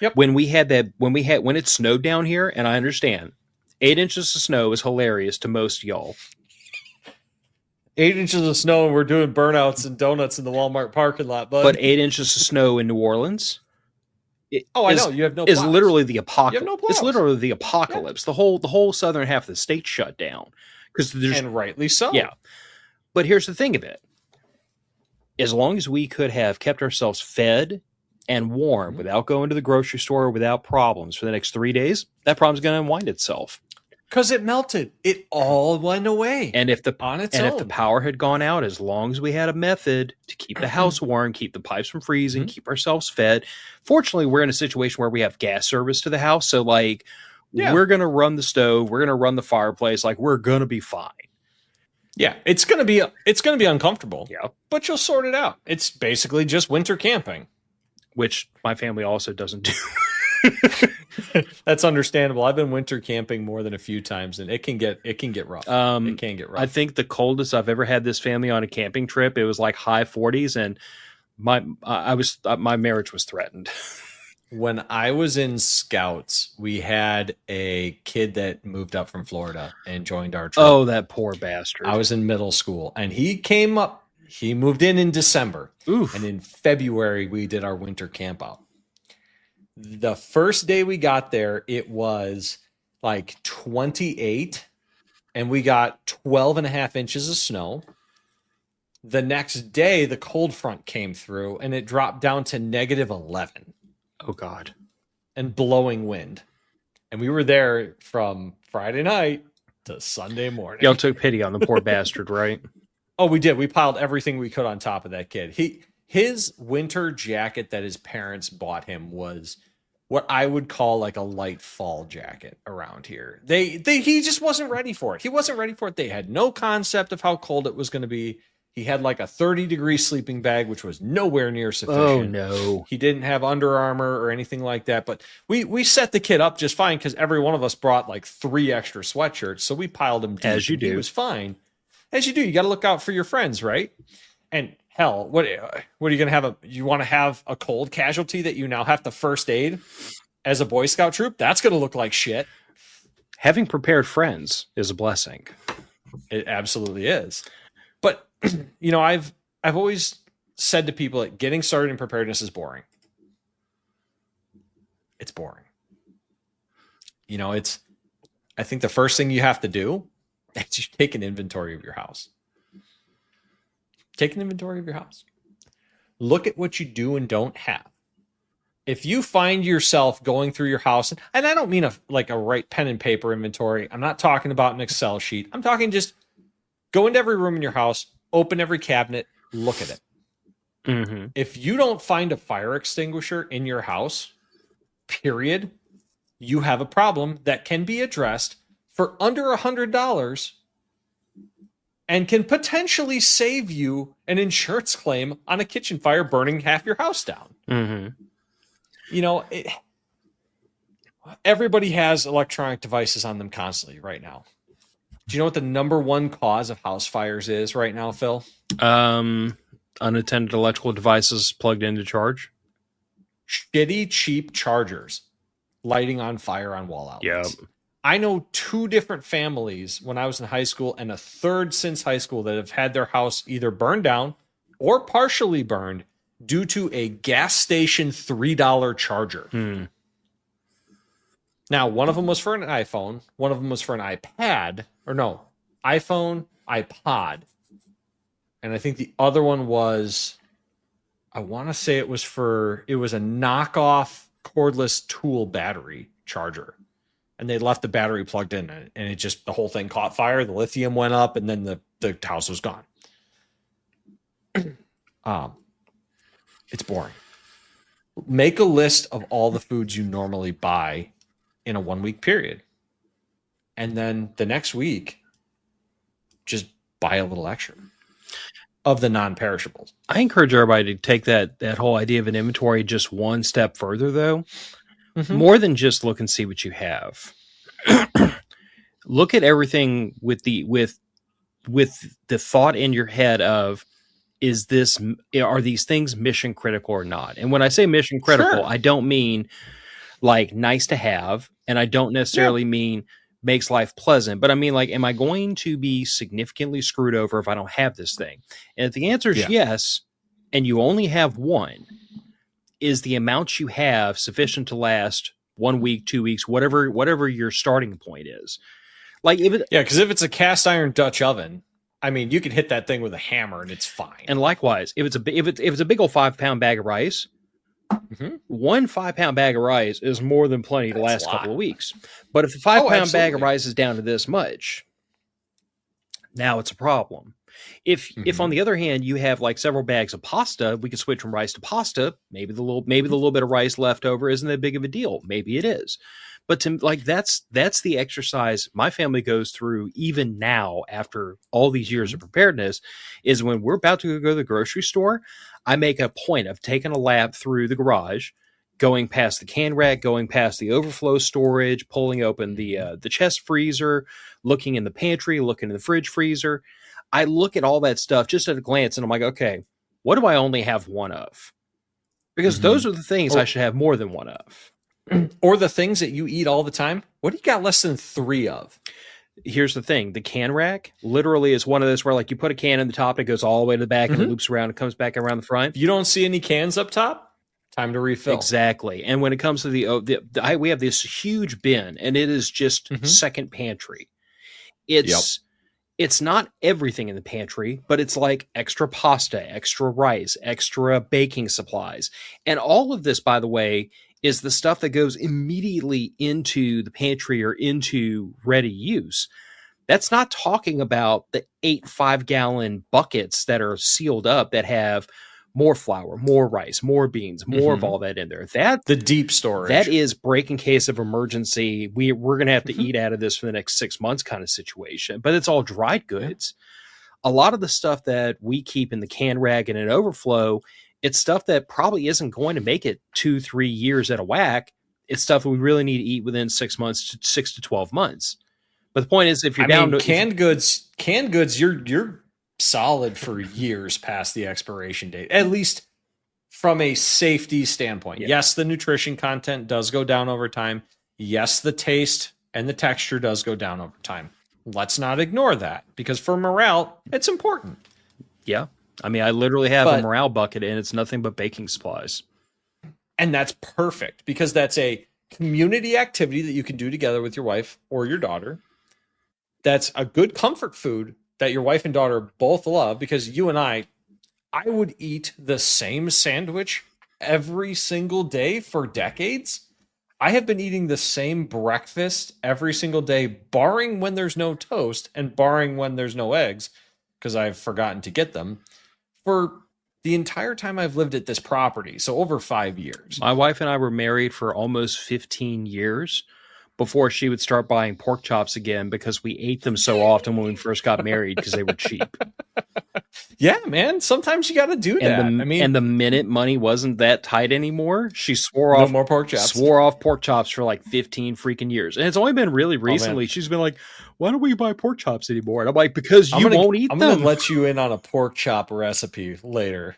Yep. When it snowed down here, and I understand 8 inches of snow is hilarious to most y'all. 8 inches of snow, and we're doing burnouts and donuts in the Walmart parking lot, but 8 inches of snow in New Orleans. I know you have no. Is literally the apocalypse. You have no it's literally the apocalypse. Yeah. The whole southern half of the state shut down and rightly so. Yeah, but here's the thing of it: as long as we could have kept ourselves fed and warm without going to the grocery store without problems for the next 3 days, that problem's going to unwind itself. Because it melted. It all went away. And if the power had gone out, as long as we had a method to keep the house warm, keep the pipes from freezing, keep ourselves fed. Fortunately, we're in a situation where we have gas service to the house. So like we're going to run the stove. We're going to run the fireplace. Like we're going to be fine. Yeah, it's going to be uncomfortable. Yeah. But you'll sort it out. It's basically just winter camping. Which my family also doesn't do. That's understandable. I've been winter camping more than a few times, and it can get rough. It can get rough. I think the coldest I've ever had this family on a camping trip, it was like high 40s, and my marriage was threatened. When I was in Scouts, we had a kid that moved up from Florida and joined our trip. Oh, that poor bastard. I was in middle school, and he came up. He moved in December. Oof. And in February, we did our winter camp out. The first day we got there, it was like 28, and we got 12 and a half inches of snow. The next day, the cold front came through, and it dropped down to negative 11. Oh, God. And blowing wind. And we were there from Friday night to Sunday morning. Y'all took pity on the poor bastard, right? Oh, we did. We piled everything we could on top of that kid. His winter jacket that his parents bought him was what I would call like a light fall jacket around here. He just wasn't ready for it. He wasn't ready for it. They had no concept of how cold it was going to be. He had like a 30-degree sleeping bag, which was nowhere near sufficient. Oh, no. He didn't have Under Armour or anything like that. But we set the kid up just fine because every one of us brought like 3 extra sweatshirts. So we piled him deep. As you do. He was fine. As you do. You got to look out for your friends, right? And hell, what are you going to have? You want to have a cold casualty that you now have to first aid as a Boy Scout troop? That's going to look like shit. Having prepared friends is a blessing. It absolutely is. But you know, I've always said to people that getting started in preparedness is boring. It's boring. You know, I think the first thing you have to do is you take an inventory of your house. Take an inventory of your house. Look at what you do and don't have. If you find yourself going through your house, and I don't mean a write pen and paper inventory. I'm not talking about an Excel sheet. I'm talking just go into every room in your house, open every cabinet, look at it. Mm-hmm. If you don't find a fire extinguisher in your house, period, you have a problem that can be addressed for under $100 and can potentially save you an insurance claim on a kitchen fire burning half your house down. Mm-hmm. You know, everybody has electronic devices on them constantly right now. Do you know what the number one cause of house fires is right now, Phil? Unattended electrical devices plugged into charge. Shitty, cheap chargers lighting on fire on wall outlets. Yep. I know 2 different families when I was in high school and a third since high school that have had their house either burned down or partially burned due to a gas station $3 charger. Hmm. Now, one of them was for an iPhone. One of them was for an iPad. Or no, iPhone, iPod. And I think the other one was, I want to say it was a knockoff cordless tool battery charger. And they left the battery plugged in, and it just, the whole thing caught fire. The lithium went up, and then the house was gone. It's boring. Make a list of all the foods you normally buy in a 1-week period. And then the next week, just buy a little extra of the non-perishables. I encourage everybody to take that whole idea of an inventory just one step further, though. Mm-hmm. More than just look and see what you have. Look at everything with the thought in your head of, are these things mission critical or not? And when I say mission critical, sure, I don't mean like nice to have, and I don't necessarily mean makes life pleasant, but I mean, like, am I going to be significantly screwed over if I don't have this thing? And if the answer is yes, and you only have one, is the amount you have sufficient to last 1 week, 2 weeks, whatever your starting point is? Like, because if it's a cast iron Dutch oven, I mean, you can hit that thing with a hammer and it's fine. And likewise, if it's a big old 5-pound bag of rice, mm-hmm, 1 5-pound bag of rice is more than plenty to last a couple of weeks. But if a 5-pound bag of rice is down to this much, now it's a problem. If on the other hand you have like several bags of pasta, we could switch from rice to pasta. Maybe the little bit of rice left over isn't that big of a deal. Maybe it is. But that's the exercise my family goes through even now after all these years of preparedness, is when we're about to go to the grocery store, I make a point of taking a lap through the garage, going past the can rack, going past the overflow storage, pulling open the chest freezer, looking in the pantry, looking in the fridge freezer. I look at all that stuff just at a glance and I'm like, okay, what do I only have one of? Because those are the things I should have more than one of. Or the things that you eat all the time. What do you got less than 3 of? Here's the thing. The can rack literally is one of those where like you put a can in the top, it goes all the way to the back and it loops around and comes back around the front. If you don't see any cans up top, time to refill. Exactly. And when it comes to we have this huge bin and it is just second pantry. It's not everything in the pantry, but it's like extra pasta, extra rice, extra baking supplies. And all of this, by the way, is the stuff that goes immediately into the pantry or into ready use. That's not talking about the 8 5-gallon buckets that are sealed up that have more flour, more rice, more beans, more of all that in there. The deep storage. That is break in case of emergency. We're going to have to eat out of this for the next 6 months kind of situation. But it's all dried goods. A lot of the stuff that we keep in the can rack and in overflow, it's stuff that probably isn't going to make it 2-3 years at a whack. It's stuff that we really need to eat within 6 months to 6 to 12 months. But the point is, if you're canned goods, you're solid for years past the expiration date, at least from a safety standpoint. Yeah. Yes, the nutrition content does go down over time. Yes, the taste and the texture does go down over time. Let's not ignore that, because for morale, it's important. Yeah. I mean, I literally have a morale bucket and it's nothing but baking supplies. And that's perfect, because that's a community activity that you can do together with your wife or your daughter. That's a good comfort food that your wife and daughter both love, because you and I would eat the same sandwich every single day for decades. I have been eating the same breakfast every single day, barring when there's no toast and barring when there's no eggs, because I've forgotten to get them, for the entire time I've lived at this property. So over 5 years. My wife and I were married for almost 15 years before she would start buying pork chops again, because we ate them so often when we first got married because they were cheap. Yeah, man. Sometimes you got to do that. And the minute money wasn't that tight anymore, she swore off more pork chops. Swore off pork chops for like 15 freaking years. And it's only been really recently. She's been like, "Why don't we buy pork chops anymore?" And I'm like, "Because you won't eat them." I'm gonna let you in on a pork chop recipe later.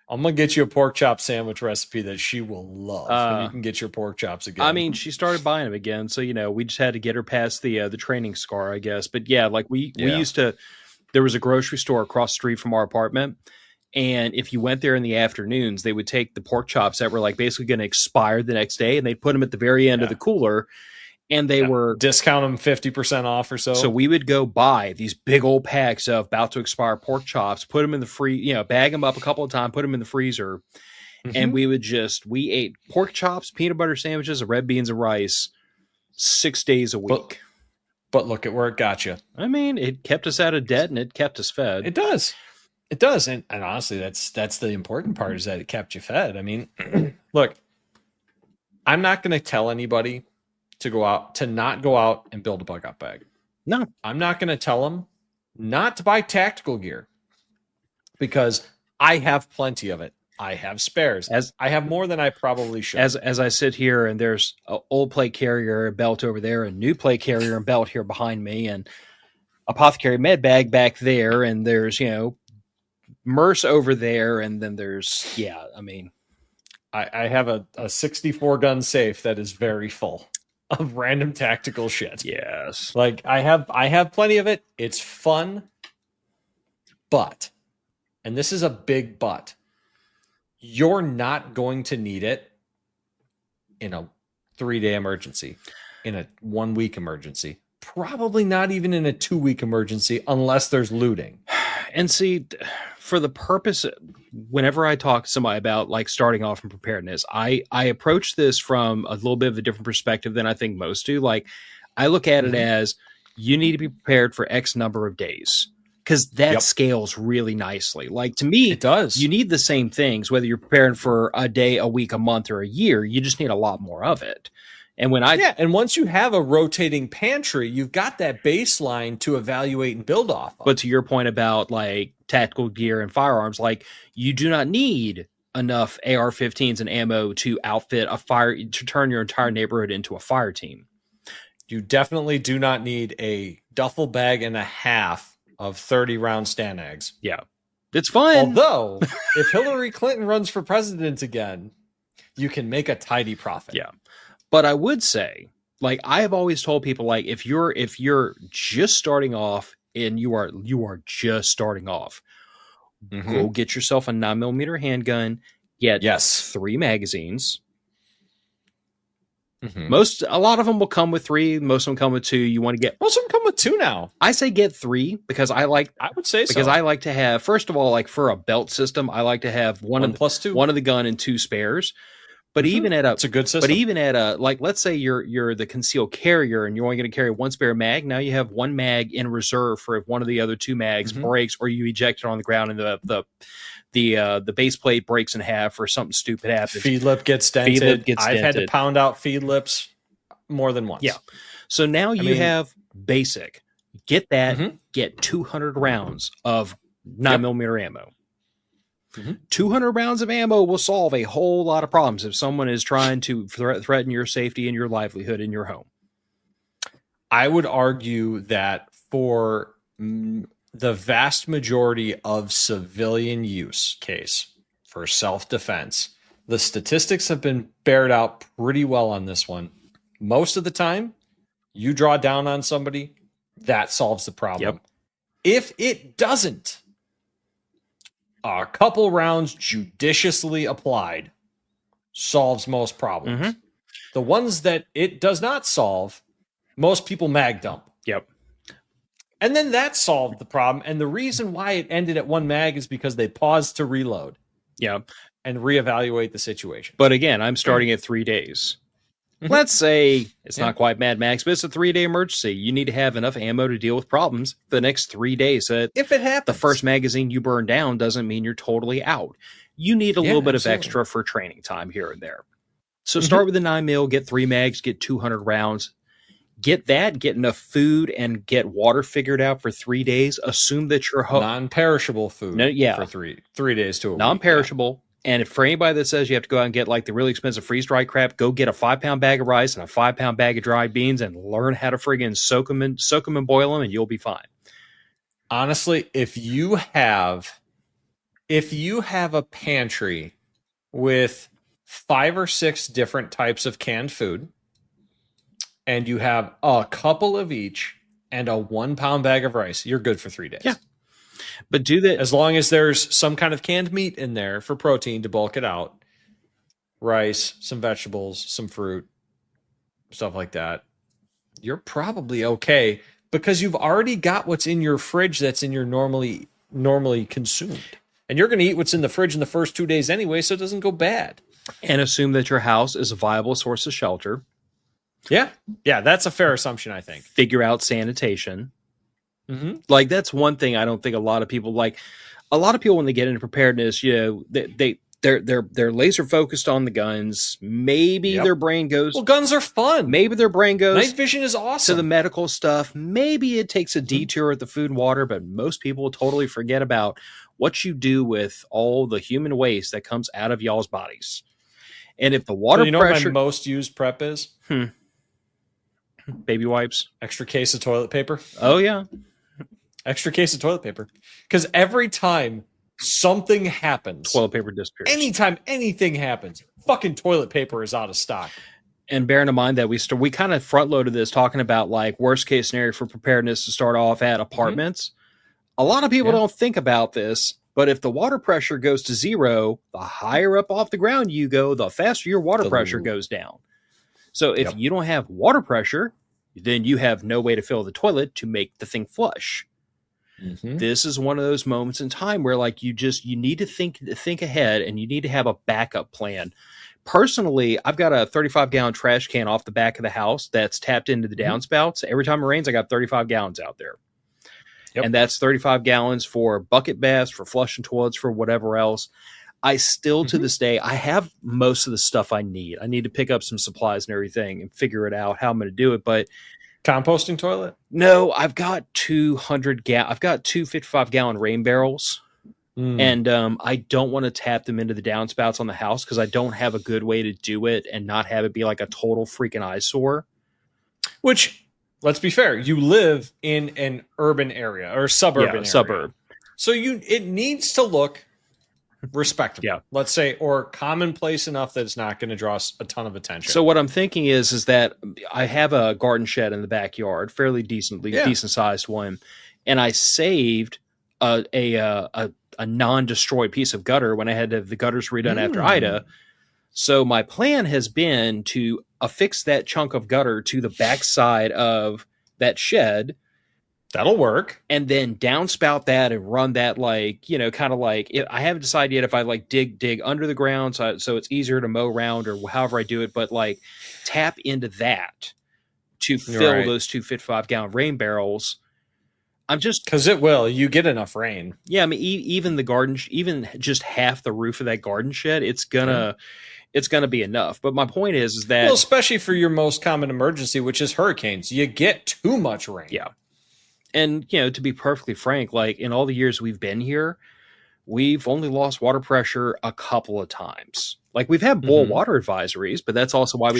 I'm going to get you a pork chop sandwich recipe that she will love. And you can get your pork chops again. I mean, she started buying them again. So, we just had to get her past the training scar, I guess. But yeah, like we used to, there was a grocery store across the street from our apartment. And if you went there in the afternoons, they would take the pork chops that were like basically going to expire the next day, and they'd put them at the very end of the cooler. And they were discount them 50% off or so. So we would go buy these big old packs of about to expire pork chops, put them in the bag them up a couple of times, put them in the freezer. And we ate pork chops, peanut butter sandwiches, and red beans and rice 6 days a week. But look at where it got you. I mean, it kept us out of debt and it kept us fed. It does. It does. And honestly, that's the important part, is that it kept you fed. I mean, look, I'm not going to tell anybody to not go out and build a bug out bag. No, I'm not going to tell them not to buy tactical gear, because I have plenty of it. I have spares. I have more than I probably should. As I sit here, and there's an old plate carrier belt over there, a new plate carrier and belt here behind me, and apothecary med bag back there, and there's MERS over there, and then there's I have a 64 gun safe that is very full of random tactical shit. Yes. Like I have plenty of it. It's fun. But, and this is a big but, you're not going to need it in a 3-day emergency, in a 1-week emergency, probably not even in a 2-week emergency, unless there's looting. And see, for the purpose, whenever I talk to somebody about like starting off in preparedness, I approach this from a little bit of a different perspective than I think most do. Like, I look at it as you need to be prepared for X number of days, because that scales really nicely. Like, to me, it does. You need the same things, whether you're preparing for a day, a week, a month, or a year. You just need a lot more of it. And and once you have a rotating pantry, you've got that baseline to evaluate and build off of. But to your point about like tactical gear and firearms, like, you do not need enough AR-15s and ammo to outfit to turn your entire neighborhood into a fire team. You definitely do not need a duffel bag and a half of 30-round Stanags. Yeah. It's fun. Although, if Hillary Clinton runs for president again, you can make a tidy profit. Yeah. But I would say, like, I have always told people, like, if you're just starting off and you are just starting off, go get yourself a 9mm handgun, get 3 magazines. A lot of them will come with 3. Most of them come with 2. Most of them come with 2 now. I say get 3 because I would say because I like to have, first of all, like for a belt system, I like to have one of the gun and 2 spares. But even at it's a good system. But even at a, like, let's say you're the concealed carrier and you're only going to carry 1 spare mag. Now you have 1 mag in reserve for if one of the other 2 mags breaks or you eject it on the ground and the base plate breaks in half or something stupid happens. Feed lip gets dented. I've had to pound out feed lips more than once. Yeah. So now you have basic. Get that. Get 200 rounds of 9mm ammo. 200 rounds of ammo will solve a whole lot of problems if someone is trying to threaten your safety and your livelihood in your home. I would argue that for the vast majority of civilian use case for self-defense, the statistics have been bared out pretty well on this one. Most of the time, you draw down on somebody, that solves the problem. If it doesn't, a couple rounds judiciously applied solves most problems. The ones that it does not solve, most people mag dump. And then that solved the problem. And the reason why it ended at 1 mag is because they paused to reload. And reevaluate the situation. But again, I'm starting at 3 days. Let's say it's not quite Mad Max, but it's a 3-day emergency. You need to have enough ammo to deal with problems for the next 3 days. If it happens. The first magazine you burn down doesn't mean you're totally out. You need a little bit of extra for training time here and there. So start with the 9mm, get 3 mags, get 200 rounds. Get that, get enough food, and get water figured out for 3 days. Assume that you're non-perishable food for 3 days to a week. Non-perishable. And if for anybody that says you have to go out and get like the really expensive freeze-dried crap, go get a 5-pound bag of rice and a 5-pound bag of dried beans and learn how to friggin' soak them and boil them, and you'll be fine. Honestly, if you have a pantry with 5 or 6 different types of canned food, and you have a couple of each and a 1-pound bag of rice, you're good for 3 days. Yeah. But do that as long as there's some kind of canned meat in there for protein to bulk it out. Rice, some vegetables, some fruit, stuff like that. You're probably okay because you've already got what's in your fridge that's in your normally consumed. And you're going to eat what's in the fridge in the first 2 days anyway, so it doesn't go bad. And assume that your house is a viable source of shelter. Yeah, that's a fair assumption, I think. Figure out sanitation. Like, that's one thing I don't think a lot of people like. A lot of people, when they get into preparedness, you know, they're laser focused on the guns. Maybe their brain goes, well, guns are fun. Maybe their brain goes, night vision is awesome, to the medical stuff. Maybe it takes a detour at the food and water, but most people totally forget about what you do with all the human waste that comes out of y'all's bodies. And if the water pressure, pressure, what my most used prep is baby wipes, extra case of toilet paper. Oh yeah. Extra case of toilet paper. Because every time something happens, toilet paper disappears. Anytime anything happens, fucking toilet paper is out of stock. And bearing in mind that we kind of front loaded this talking about like worst case scenario for preparedness to start off at apartments. A lot of people don't think about this, but if the water pressure goes to 0, the higher up off the ground you go, the faster your water pressure goes down. So if you don't have water pressure, then you have no way to fill the toilet to make the thing flush. This is one of those moments in time where like you need to think ahead, and you need to have a backup plan. Personally, I've got a 35-gallon trash can off the back of the house that's tapped into the downspouts. Every time it rains, I got 35 gallons out there. And that's 35 gallons for bucket baths, for flushing toilets, for whatever else. I still, to this day, I have most of the stuff I need. I need to pick up some supplies and everything and figure it out how I'm going to do it. But composting toilet? No, I've got 2 55-gallon rain barrels And I don't want to tap them into the downspouts on the house because I don't have a good way to do it and not have it be like a total freaking eyesore. Which, let's be fair, you live in an urban area or suburban area. Suburb. So it needs to look respectable, let's say, or commonplace enough that it's not going to draw a ton of attention. So what I'm thinking is that I have a garden shed in the backyard, fairly decent sized one, and I saved a non-destroyed piece of gutter when I had to have the gutters redone after Ida. So my plan has been to affix that chunk of gutter to the backside of that shed. That'll work. And then downspout that and run that kind of like, I haven't decided yet if I like dig under the ground so it's easier to mow around or however I do it, but like tap into that to fill those 2 55-gallon rain barrels. I'm just because it will. You get enough rain. Yeah, I mean, even the garden, even just half the roof of that garden shed, it's gonna be enough. But my point is that, especially for your most common emergency, which is hurricanes, you get too much rain. Yeah. And, to be perfectly frank, like in all the years we've been here, we've only lost water pressure a couple of times. Like we've had boil water advisories, but that's also why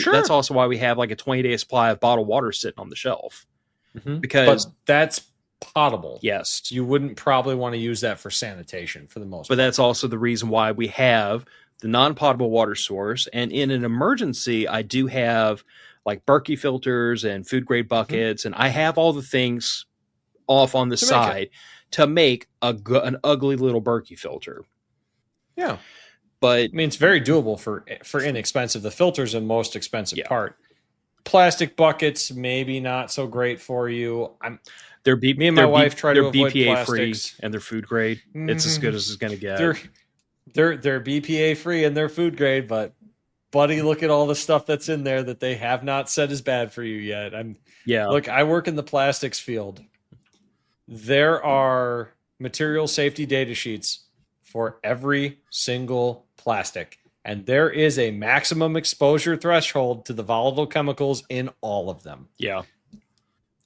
we have like a 20-day supply of bottled water sitting on the shelf. Because that's potable. Yes. You wouldn't probably want to use that for sanitation for the most part. But that's also the reason why we have the non-potable water source. And in an emergency, I do have like Berkey filters and food grade buckets. And I have all the things off on the side to make an ugly little Berkey filter. Yeah. But I mean, it's very doable for inexpensive. The filter's the most expensive part. Plastic buckets, maybe not so great for you. Me and my wife try to avoid BPA plastics. Free and they're food grade. It's as good as it's going to get. They're BPA free and they're food grade, but buddy, look at all the stuff that's in there that they have not said is bad for you yet. Look, I work in the plastics field. There are material safety data sheets for every single plastic, and there is a maximum exposure threshold to the volatile chemicals in all of them. Yeah.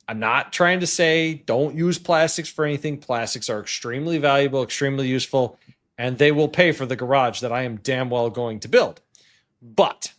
I'm not trying to say don't use plastics for anything. Plastics are extremely valuable, extremely useful, and they will pay for the garage that I am damn well going to build. But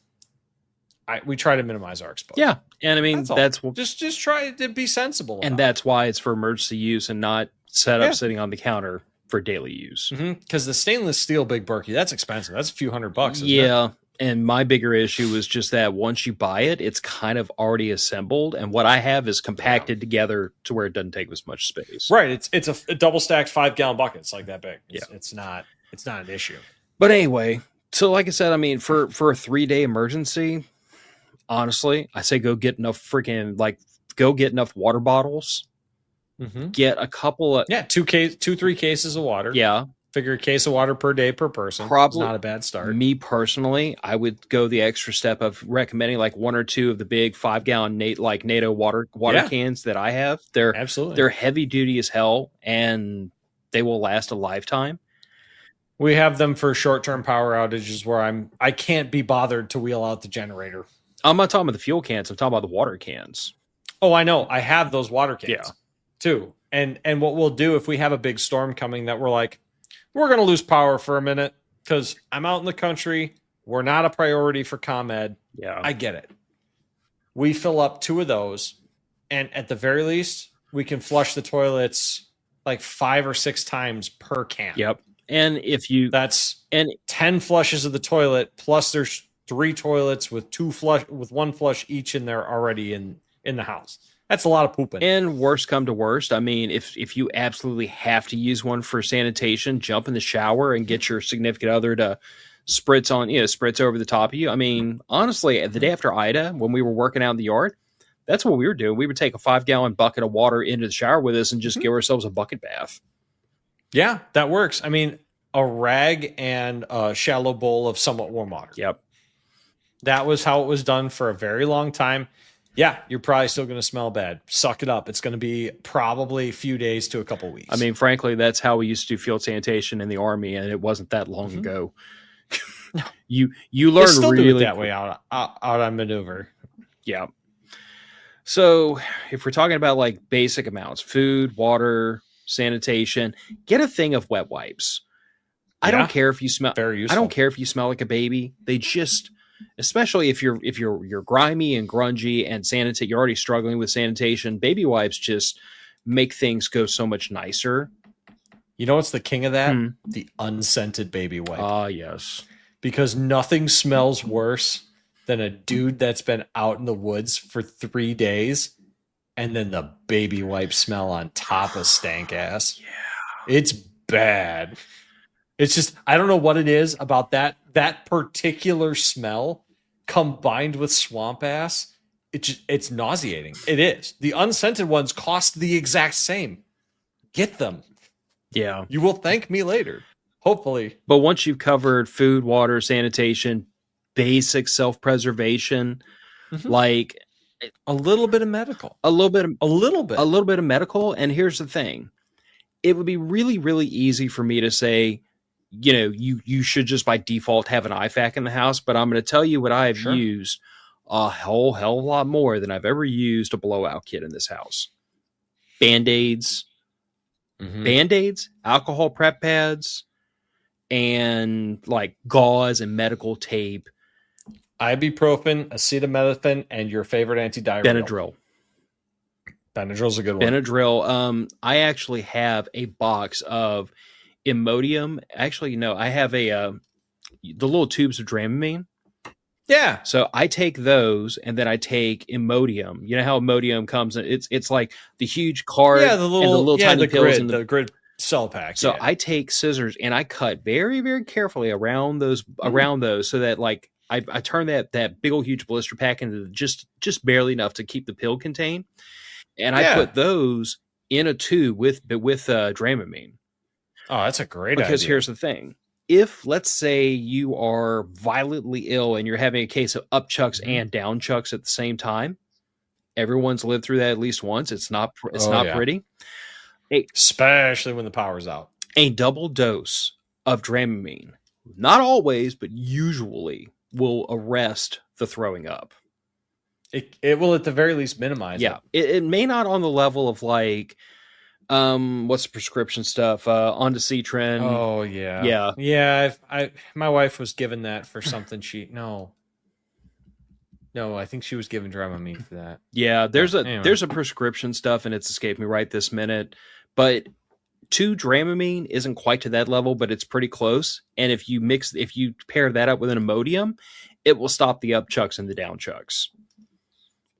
we try to minimize our exposure. Yeah. And I mean, that's just try to be sensible. And that's why it's for emergency use and not set up sitting on the counter for daily use. Because the stainless steel Big Berkey, that's expensive. That's a few $100. Isn't it? And my bigger issue is just that once you buy it, it's kind of already assembled. And what I have is compacted together to where it doesn't take as much space. Right. It's a double stacked 5-gallon bucket. It's like that big. It's not an issue. But anyway, so like I said, I mean, for a 3-day emergency, honestly, I say go get enough water bottles. Get a couple of 3 cases of water. Yeah. Figure a case of water per day per person. Probably not a bad start. Me personally, I would go the extra step of recommending like 1 or 2 of the big 5-gallon NATO water cans that I have. They're heavy duty as hell and they will last a lifetime. We have them for short-term power outages where I can't be bothered to wheel out the generator. I'm not talking about the fuel cans. I'm talking about the water cans. Oh, I know. I have those water cans too. And what we'll do if we have a big storm coming that we're like, we're going to lose power for a minute because I'm out in the country. We're not a priority for ComEd. Yeah. I get it. We fill up 2 of those. And at the very least, we can flush the toilets like 5 or 6 times per can. Yep. And that's 10 flushes of the toilet, plus there's 3 toilets with 1 flush each in there already in the house. That's a lot of pooping. And worst come to worst, I mean, if you absolutely have to use one for sanitation, jump in the shower and get your significant other to spritz over the top of you. I mean, honestly, the day after Ida, when we were working out in the yard, that's what we were doing. We would take a 5-gallon bucket of water into the shower with us and just give ourselves a bucket bath. Yeah, that works. I mean, a rag and a shallow bowl of somewhat warm water. Yep. That was how it was done for a very long time. Yeah, you're probably still going to smell bad. Suck it up. It's going to be probably a few days to a couple weeks. I mean, frankly, that's how we used to do field sanitation in the Army, and it wasn't that long ago. You learn still really do it that way out on maneuver. Yeah. So if we're talking about like basic amounts, food, water, sanitation, get a thing of wet wipes. I don't care if you smell. Very useful. I don't care if you smell like a baby. They just, especially if you're grimy and grungy and sanitate, you're already struggling with sanitation. Baby wipes just make things go so much nicer. You know what's the king of that? The unscented baby wipe. Ah, yes. Because nothing smells worse than a dude that's been out in the woods for 3 days and then the baby wipe smell on top of stank ass. Yeah. It's bad. It's just, I don't know what it is about that particular smell combined with swamp ass. It's nauseating. It is. The unscented ones cost the exact same. Get them. Yeah. You will thank me later. Hopefully. But once you've covered food, water, sanitation, basic self-preservation, like a little bit of medical. A little bit of medical. And here's the thing. It would be really, really easy for me to say, you know, you should just by default have an IFAC in the house, but I'm going to tell you what I've used a hell of a lot more than I've ever used a blowout kit in this house. Band-Aids, alcohol prep pads, and like gauze and medical tape. Ibuprofen, acetaminophen, and your favorite antidiarrheal. Benadryl. Benadryl's a good one. Benadryl. I actually have a box of Imodium. Actually, no, I have the little tubes of Dramamine. Yeah. So I take those, and then I take Imodium. You know how Imodium comes in? It's like the huge card, the little tiny the pills grid, in the grid cell pack. So I take scissors and I cut very, very carefully around those so that like I turn that big old huge blister pack into just barely enough to keep the pill contained, and I put those in a tube with Dramamine. Oh, that's a great idea. Because here's the thing. If, let's say, you are violently ill and you're having a case of upchucks and downchucks at the same time, everyone's lived through that at least once. It's not pretty. Especially when the power's out. A double dose of Dramamine, not always, but usually, will arrest the throwing up. It will at the very least minimize it. It may not on the level of like... what's the prescription stuff? Ondansetron. Oh yeah. My wife was given that for something I think she was given Dramamine for that. Yeah, there's a prescription stuff, and it's escaped me right this minute. But 2 Dramamine isn't quite to that level, but it's pretty close. And if you pair that up with an Imodium, it will stop the upchucks and the downchucks.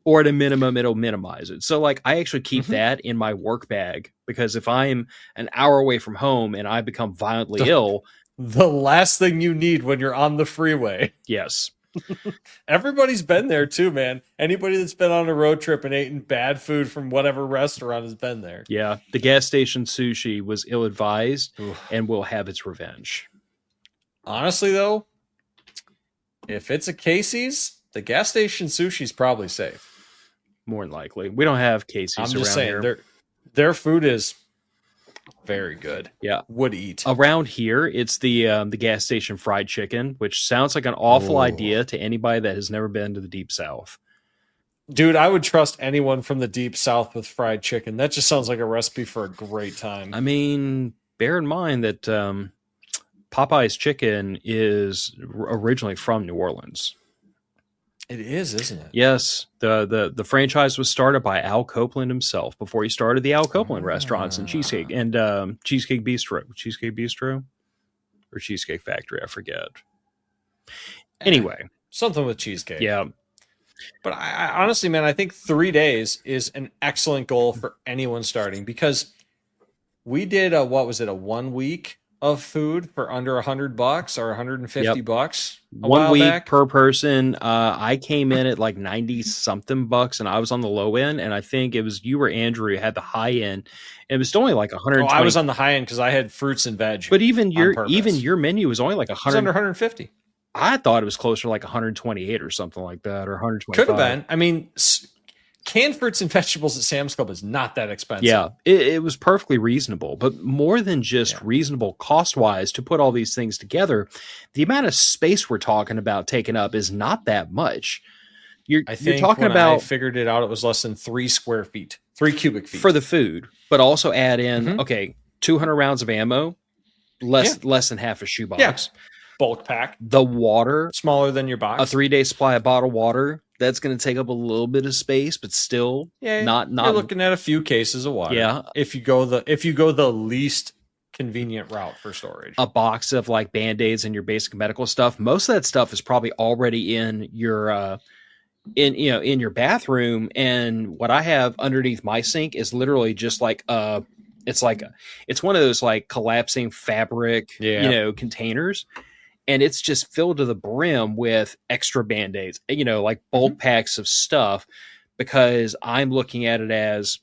Or at a minimum, it'll minimize it. So, like, I actually keep that in my work bag because if I'm an hour away from home and I become violently ill... The last thing you need when you're on the freeway. Yes. Everybody's been there, too, man. Anybody that's been on a road trip and eaten bad food from whatever restaurant has been there. Yeah. The gas station sushi was ill-advised and will have its revenge. Honestly, though, if it's a Casey's, the gas station sushi's probably safe. More than likely. We don't have Casey's around here. I'm just saying, their food is very good. Yeah. Would eat. Around here, it's the gas station fried chicken, which sounds like an awful idea to anybody that has never been to the Deep South. Dude, I would trust anyone from the Deep South with fried chicken. That just sounds like a recipe for a great time. I mean, bear in mind that Popeye's chicken is originally from New Orleans. It is, isn't it? Yes. The franchise was started by Al Copeland himself before he started the Al Copeland restaurants and Cheesecake Bistro. Cheesecake Bistro? Or Cheesecake Factory, I forget. Anyway. Something with cheesecake. Yeah. But I honestly, man, I think 3 days is an excellent goal for anyone starting because we did a 1 week of food for under $100 or $150 1 week per person. I came in at like 90 something bucks and I was on the low end, and I think it was you or Andrew who had the high end. It was only like 120. I was on the high end because I had fruits and veg. But even your menu was only like 100. It was under 150. I thought it was closer to like 128 or something like that, or 125. Could have been. I mean, canned fruits and vegetables at Sam's Club is not that expensive. Yeah, it was perfectly reasonable, but more than just reasonable cost-wise to put all these things together, the amount of space we're talking about taking up is not that much. You're talking about... I figured it out, it was less than 3 cubic feet. For the food, but also add in, 200 rounds of ammo, less than half a shoebox. Yeah. Bulk pack. The water, smaller than your box. A 3-day supply of bottled water, that's going to take up a little bit of space, but still not. You're looking at a few cases of water. Yeah. If you go the least convenient route for storage. A box of like Band-Aids and your basic medical stuff. Most of that stuff is probably already in your in your bathroom. And what I have underneath my sink is literally just like it's one of those like collapsing fabric containers. And it's just filled to the brim with extra Band-Aids, like bulk packs of stuff, because I'm looking at it as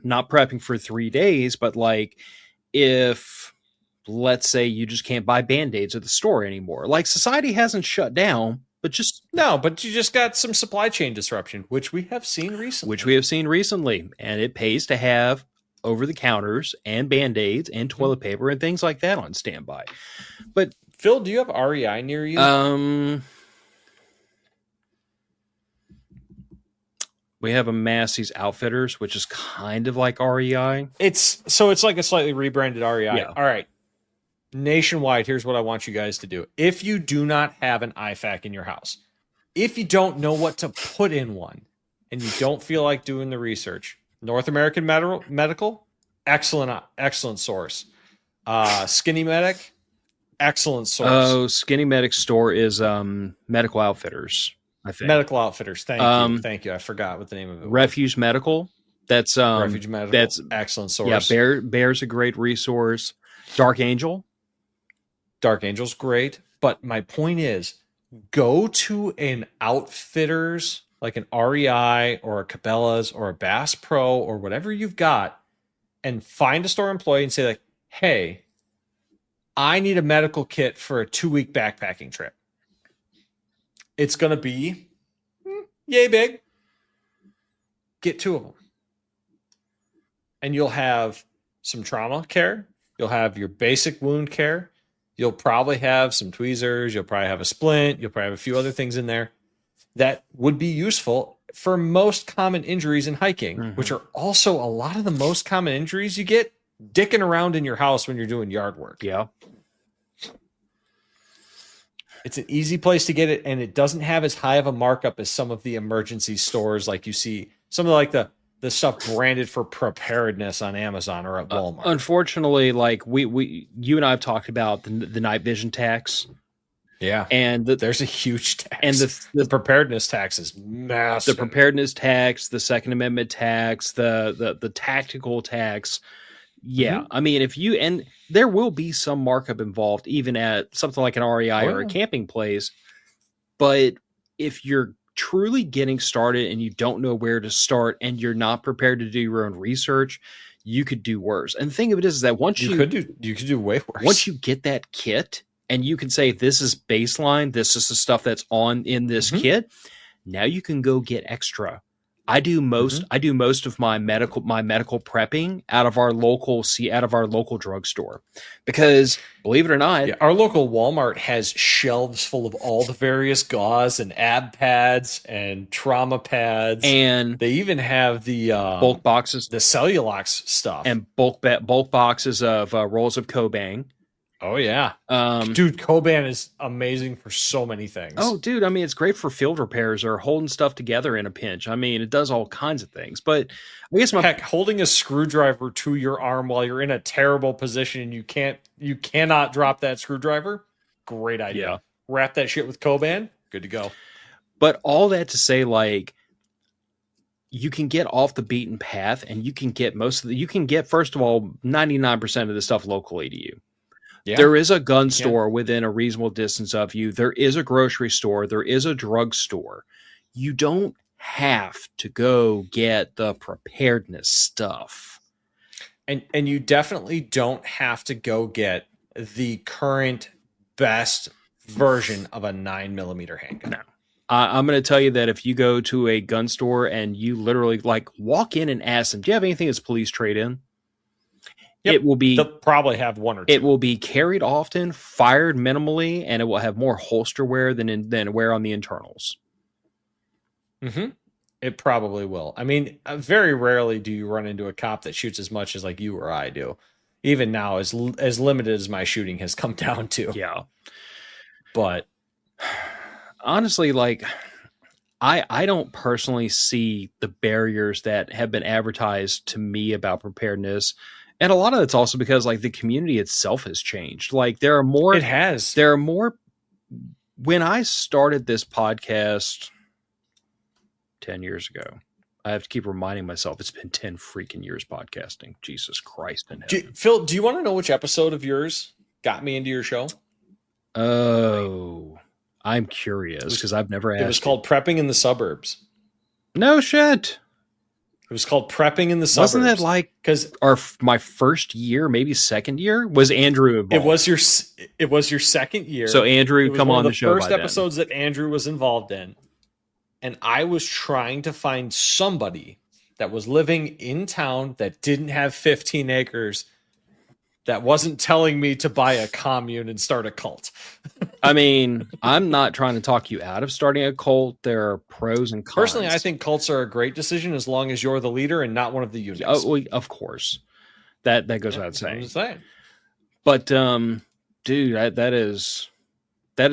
not prepping for 3 days, but like if, let's say, you just can't buy Band-Aids at the store anymore. Like, society hasn't shut down, but you just got some supply chain disruption, which we have seen recently. And it pays to have over-the-counters and Band-Aids and toilet paper and things like that on standby. But Phil, do you have REI near you? We have a Massey's Outfitters, which is kind of like REI. It's like a slightly rebranded REI. Yeah. All right. Nationwide, here's what I want you guys to do. If you do not have an IFAC in your house, if you don't know what to put in one, and you don't feel like doing the research, North American Medical, excellent source. Skinny Medic, excellent source. Oh, Skinny Medic store is Medical Outfitters, I think. Medical Outfitters. Thank you. I forgot what the name of it was. Refuge Medical. That's Refuge Medical. That's excellent source. Yeah, Bear's a great resource. Dark Angel's great. But my point is, go to an Outfitters like an REI or a Cabela's or a Bass Pro or whatever you've got, and find a store employee and say like, hey, I need a medical kit for a 2-week backpacking trip. It's going to be yay big. Get 2 of them. And you'll have some trauma care. You'll have your basic wound care. You'll probably have some tweezers. You'll probably have a splint. You'll probably have a few other things in there that would be useful for most common injuries in hiking, which are also a lot of the most common injuries you get dicking around in your house when you're doing yard work. Yeah. It's an easy place to get it, and it doesn't have as high of a markup as some of the emergency stores like you see. Some of like the stuff branded for preparedness on Amazon or at Walmart. Unfortunately, like you and I have talked about the night vision tax. Yeah. And there's a huge tax. And the preparedness tax is massive. The preparedness tax, the Second Amendment tax, the tactical tax. Yeah. I mean, and there will be some markup involved even at something like an REI or a camping place. But if you're truly getting started and you don't know where to start and you're not prepared to do your own research, you could do worse. And the thing of it is that you could do way worse. Once you get that kit and you can say, this is baseline, this is the stuff that's in this kit, now you can go get extra. I do most of my medical prepping out of our local drugstore, because believe it or not, our local Walmart has shelves full of all the various gauze and ab pads and trauma pads, and they even have the bulk boxes, the Cellulox stuff, and bulk boxes of rolls of Coban. Oh yeah. Dude, Coban is amazing for so many things. Oh dude, I mean, it's great for field repairs or holding stuff together in a pinch. I mean, it does all kinds of things. But I guess holding a screwdriver to your arm while you're in a terrible position and you cannot drop that screwdriver, great idea. Yeah. Wrap that shit with Coban, good to go. But all that to say, like, you can get off the beaten path and you can get first of all 99% of the stuff locally to you. Yeah. There is a gun store within a reasonable distance of you. There is a grocery store. There is a drugstore. You don't have to go get the preparedness stuff. And you definitely don't have to go get the current best version of a 9mm handgun. No. I'm going to tell you that if you go to a gun store and you literally like walk in and ask them, do you have anything that's police trade-in? Yep. It will be. They'll probably have one or two. It will be carried often, fired minimally, and it will have more holster wear than wear on the internals. It probably will. I mean, very rarely do you run into a cop that shoots as much as like you or I do. even now, as limited as my shooting has come down to. Yeah. But honestly, like, I don't personally see the barriers that have been advertised to me about preparedness. And a lot of it's also because like the community itself has changed. Like there are more, it has. There are more. When I started this podcast 10 years ago, I have to keep reminding myself it's been 10 freaking years podcasting. Jesus Christ in heaven. Phil, do you want to know which episode of yours got me into your show? Oh, I'm curious because I've never asked. It was called Prepping in the Suburbs. No shit. It was called Prepping in the Suburbs. Wasn't that like my first year, maybe second year? Was Andrew involved? It was your second year. So Andrew, come on the show. First episodes that Andrew was involved in, and I was trying to find somebody that was living in town that didn't have 15 acres, that wasn't telling me to buy a commune and start a cult. I mean, I'm not trying to talk you out of starting a cult. There are pros and cons. Personally, I think cults are a great decision as long as you're the leader and not one of the units. Oh, well, of course. That goes without saying. But dude, that is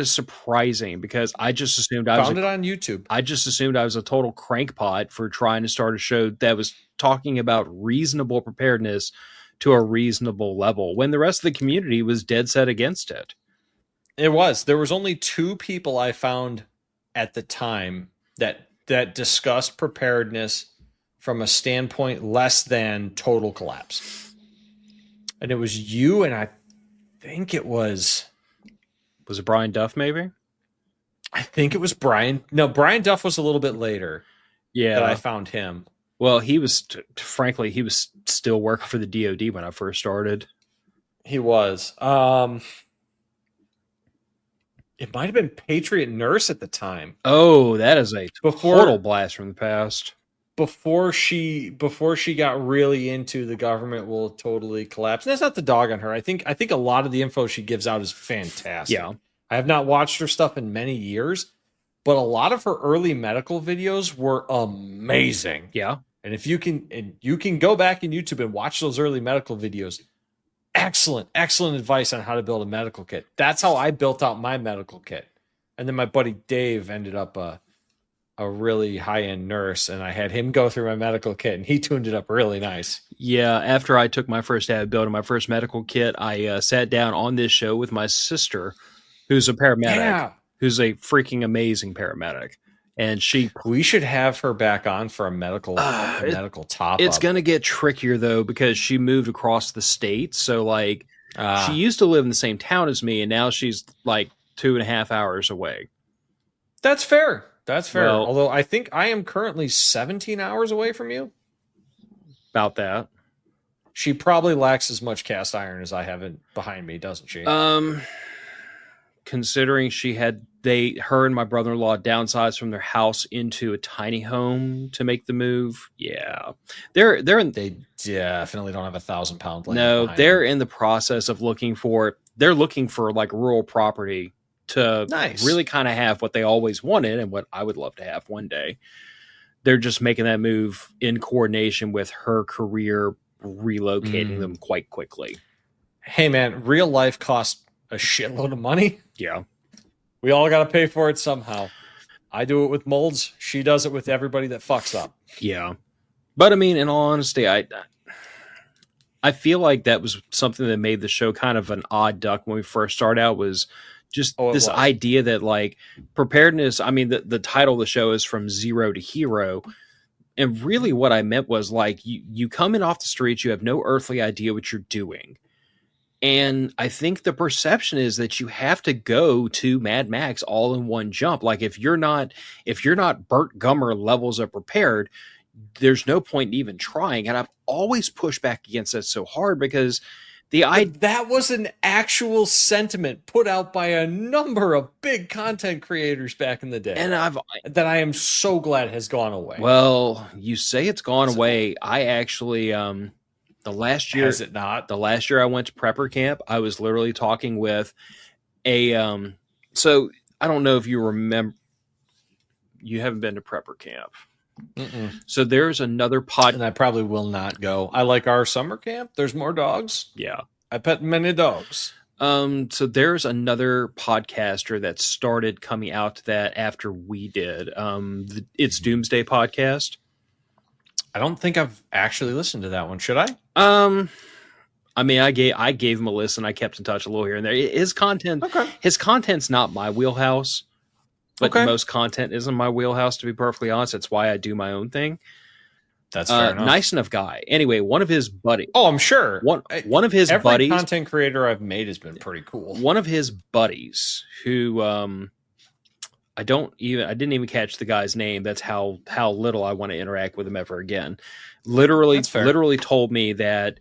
surprising because I just assumed I found it on YouTube. I just assumed I was a total crankpot for trying to start a show that was talking about reasonable preparedness to a reasonable level when the rest of the community was dead set against it. It was. There was only 2 people I found at the time that discussed preparedness from a standpoint less than total collapse. And it was you, and I think it was... Was it Brian Duff, maybe? I think it was Brian. No, Brian Duff was a little bit later. Yeah. That I found him. Well, he was, frankly, he was still working for the DOD when I first started. He was. It might have been Patriot Nurse at the time. Oh, that is a total blast from the past. Before she got really into the government will totally collapse. And that's not the dog on her. I think a lot of the info she gives out is fantastic. Yeah. I have not watched her stuff in many years, but a lot of her early medical videos were amazing. Yeah. And if you can go back in YouTube and watch those early medical videos, excellent advice on how to build a medical kit. That's how I built out my medical kit. And then my buddy Dave ended up a really high-end nurse, and I had him go through my medical kit, and he tuned it up really nice. Yeah, after I took my first stab at building my first medical kit, I sat down on this show with my sister, who's a paramedic, who's a freaking amazing paramedic. And we should have her back on for a medical top. It's going to get trickier though, because she moved across the state. So like she used to live in the same town as me, and now she's like 2.5 hours away. That's fair. Well, although I think I am currently 17 hours away from you. About that. She probably lacks as much cast iron as I have behind me, doesn't she? Considering her and my brother-in-law downsized from their house into a tiny home to make the move. Yeah. They definitely don't have 1,000-pound land. No, they're in the process of looking for like rural property to really kind of have what they always wanted and what I would love to have one day. They're just making that move in coordination with her career, relocating them quite quickly. Hey man, real life costs a shitload of money. Yeah. We all got to pay for it somehow. I do it with molds. She does it with everybody that fucks up. Yeah. But I mean, in all honesty, I feel like that was something that made the show kind of an odd duck when we first started out, was just this idea that like preparedness. I mean, the title of the show is From Zero to Hero. And really what I meant was like, you come in off the streets, you have no earthly idea what you're doing. And I think the perception is that you have to go to Mad Max all in one jump. Like if you're not Burt Gummer levels of prepared, there's no point in even trying. And I've always pushed back against that so hard because that was an actual sentiment put out by a number of big content creators back in the day. And that I am so glad has gone away. Well, you say it's gone away. I actually, the last year, has it not? The last year I went to prepper camp, I was literally talking with a, so I don't know if you remember, you haven't been to prepper camp. So there's another And I probably will not go. I like our summer camp. There's more dogs. Yeah. I pet many dogs. So there's another podcaster that started coming out that after we did. It's Doomsday Podcast. I don't think I've actually listened to that one. Should I? I mean, I gave him a listen. I kept in touch a little here and there. His content's not my wheelhouse, but most content isn't my wheelhouse, to be perfectly honest. That's why I do my own thing. That's fair enough. Nice enough guy. Anyway, one of his buddies. Oh, I'm sure. One of his every buddies. Content creator I've made has been pretty cool. One of his buddies who I didn't even catch the guy's name. That's how little I want to interact with him ever again. Literally told me that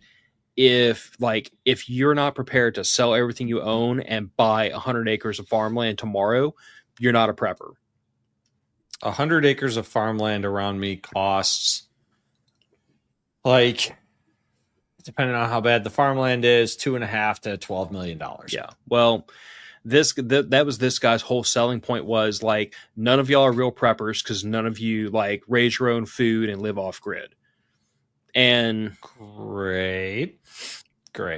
if you're not prepared to sell everything you own and buy 100 acres of farmland tomorrow, you're not a prepper. 100 acres of farmland around me costs, like, depending on how bad the farmland is, $2.5 to $12 million. Yeah. Well, that was this guy's whole selling point was like, none of y'all are real preppers because none of you like raise your own food and live off grid. And great.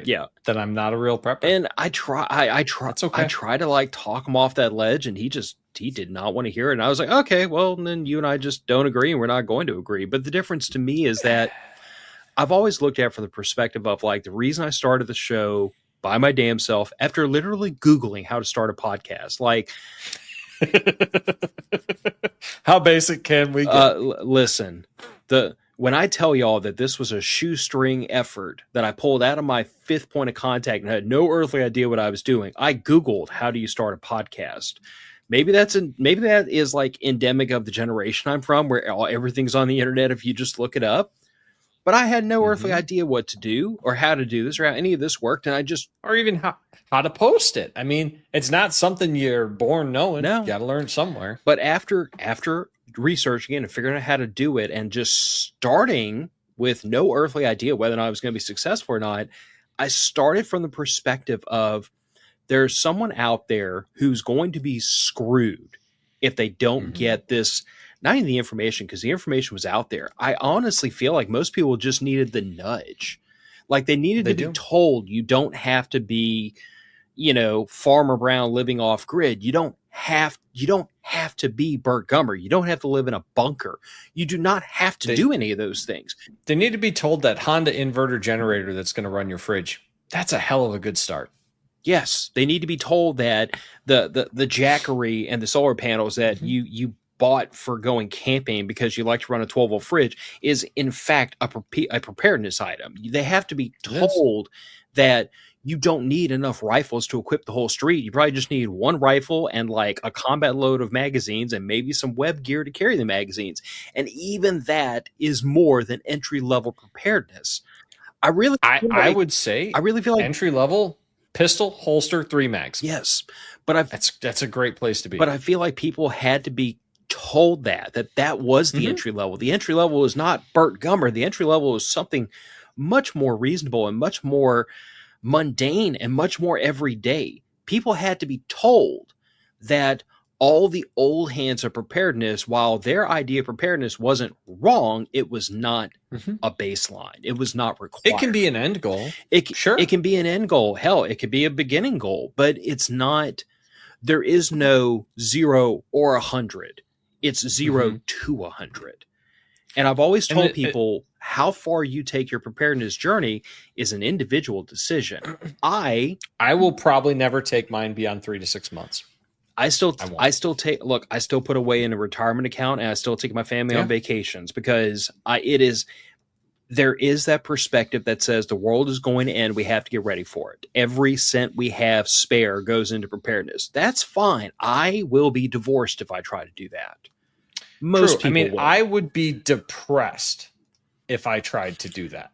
Yeah. Then I'm not a real prepper. And I try to like talk him off that ledge, and he did not want to hear it. And I was like, okay, well, then you and I just don't agree, and we're not going to agree. But the difference to me is that I've always looked at it from the perspective of like the reason I started the show by my damn self after literally Googling how to start a podcast. Like, how basic can we get? Listen, when I tell y'all that this was a shoestring effort that I pulled out of my fifth point of contact and had no earthly idea what I was doing, I Googled how do you start a podcast. Maybe that is like endemic of the generation I'm from, where everything's on the internet if you just look it up. But I had no earthly idea what to do or how to do this or how any of this worked, and or even how to post it. I mean, it's not something you're born knowing. No. You got to learn somewhere. But after researching it and figuring out how to do it and just starting with no earthly idea whether or not I was going to be successful or not, I started from the perspective of there's someone out there who's going to be screwed if they don't get this, not even the information, because the information was out there. I honestly feel like most people just needed the nudge. Like they needed to be told you don't have to be, Farmer Brown living off grid. You don't have to be Burt Gummer. You don't have to live in a bunker. You do not have to do any of those things. They need to be told that Honda inverter generator that's going to run your fridge, that's a hell of a good start. Yes, they need to be told that the jackery and the solar panels that you bought for going camping because you like to run a 12-volt fridge is in fact a preparedness item. They have to be told that you don't need enough rifles to equip the whole street. You probably just need one rifle and like a combat load of magazines and maybe some web gear to carry the magazines. And even that is more than entry-level preparedness. I would say I really feel like entry-level pistol, holster, 3 mags. Yes. But that's a great place to be. But I feel like people had to be told that was the entry level. The entry level is not Burt Gummer. The entry level is something much more reasonable and much more mundane and much more everyday. People had to be told that all the old hands of preparedness, while their idea of preparedness wasn't wrong, it was not a baseline. It was not required. It can be an end goal. It can be an end goal. Hell, it could be a beginning goal, but it's not. There is no 0 or 100. It's 0 to 100. And I've always told people how far you take your preparedness journey is an individual decision. I will probably never take mine beyond 3 to 6 months. I still put away in a retirement account and I still take my family on vacations because there is that perspective that says the world is going to end. We have to get ready for it. Every cent we have spare goes into preparedness. That's fine. I will be divorced if I try to do that. Most people will. I would be depressed if I tried to do that.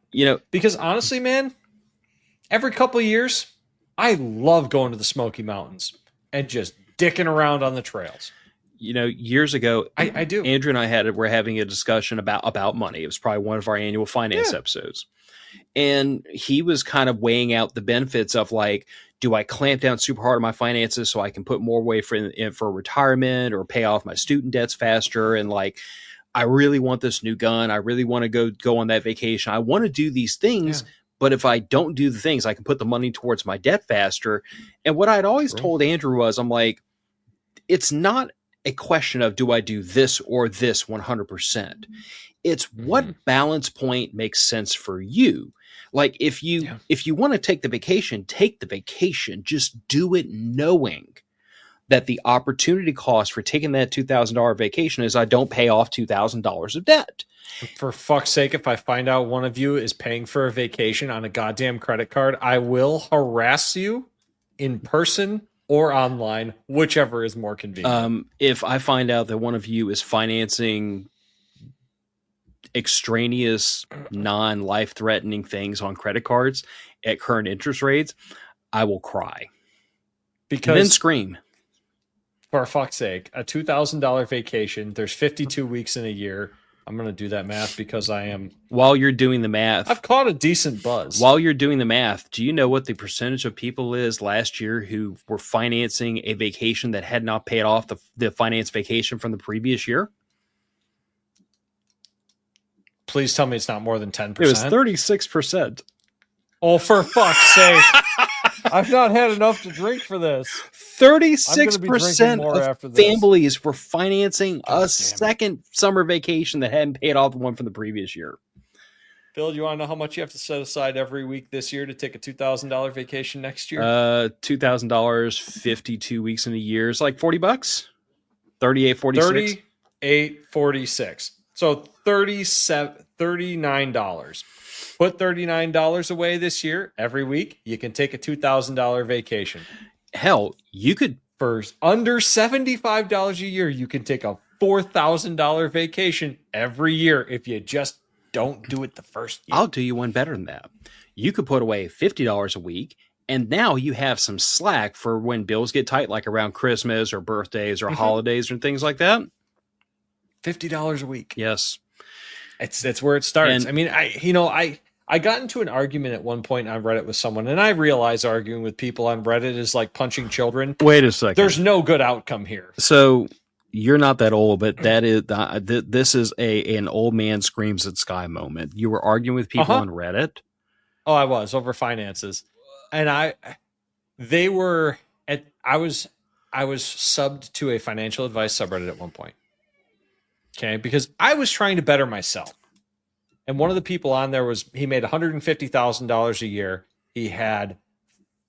Because honestly, man, every couple of years, I love going to the Smoky Mountains and just dicking around on the trails. Years ago, I do. Andrew and I were having a discussion about money. It was probably one of our annual finance episodes. And he was kind of weighing out the benefits of like, do I clamp down super hard on my finances so I can put more away for retirement or pay off my student debts faster? And like, I really want this new gun. I really want to go on that vacation. I want to do these things. Yeah. But if I don't do the things, I can put the money towards my debt faster. And what I'd always told Andrew was, I'm like, it's not a question of do I do this or this 100%. It's what balance point makes sense for you. Like if you want to take the vacation, take the vacation. Just do it knowing that the opportunity cost for taking that $2,000 vacation is I don't pay off $2,000 of debt. For fuck's sake, if I find out one of you is paying for a vacation on a goddamn credit card, I will harass you in person or online, whichever is more convenient. If I find out that one of you is financing extraneous, non-life-threatening things on credit cards at current interest rates, I will cry. And then scream. For fuck's sake, a $2,000 vacation, there's 52 weeks in a year. I'm going to do that math because I am... While you're doing the math... I've caught a decent buzz. While you're doing the math, do you know what the percentage of people is last year who were financing a vacation that had not paid off the finance vacation from the previous year? Please tell me it's not more than 10%. It was 36%. Oh, for fuck's sake. I've not had enough to drink for this. 36% of families were financing a second summer vacation that hadn't paid off the one from the previous year. Phil, you want to know how much you have to set aside every week this year to take a $2,000 vacation next year? $2,000, 52 weeks in a year is like $40. $38.46. $38.46. So $39. Put $39 away this year. Every week, you can take a $2,000 vacation. Hell, you could... For under $75 a year, you can take a $4,000 vacation every year if you just don't do it the first year. I'll do you one better than that. You could put away $50 a week, and now you have some slack for when bills get tight, like around Christmas or birthdays or holidays and things like that. $50 a week. Yes. That's where it starts. And, I mean, I got into an argument at one point on Reddit with someone, and I realize arguing with people on Reddit is like punching children. Wait a second. There's no good outcome here. So you're not that old, but that is this is an old man screams at sky moment. You were arguing with people on Reddit? Oh, I was over finances. And I was subbed to a financial advice subreddit at one point. Okay, because I was trying to better myself. And one of the people on there he made $150,000 a year. He had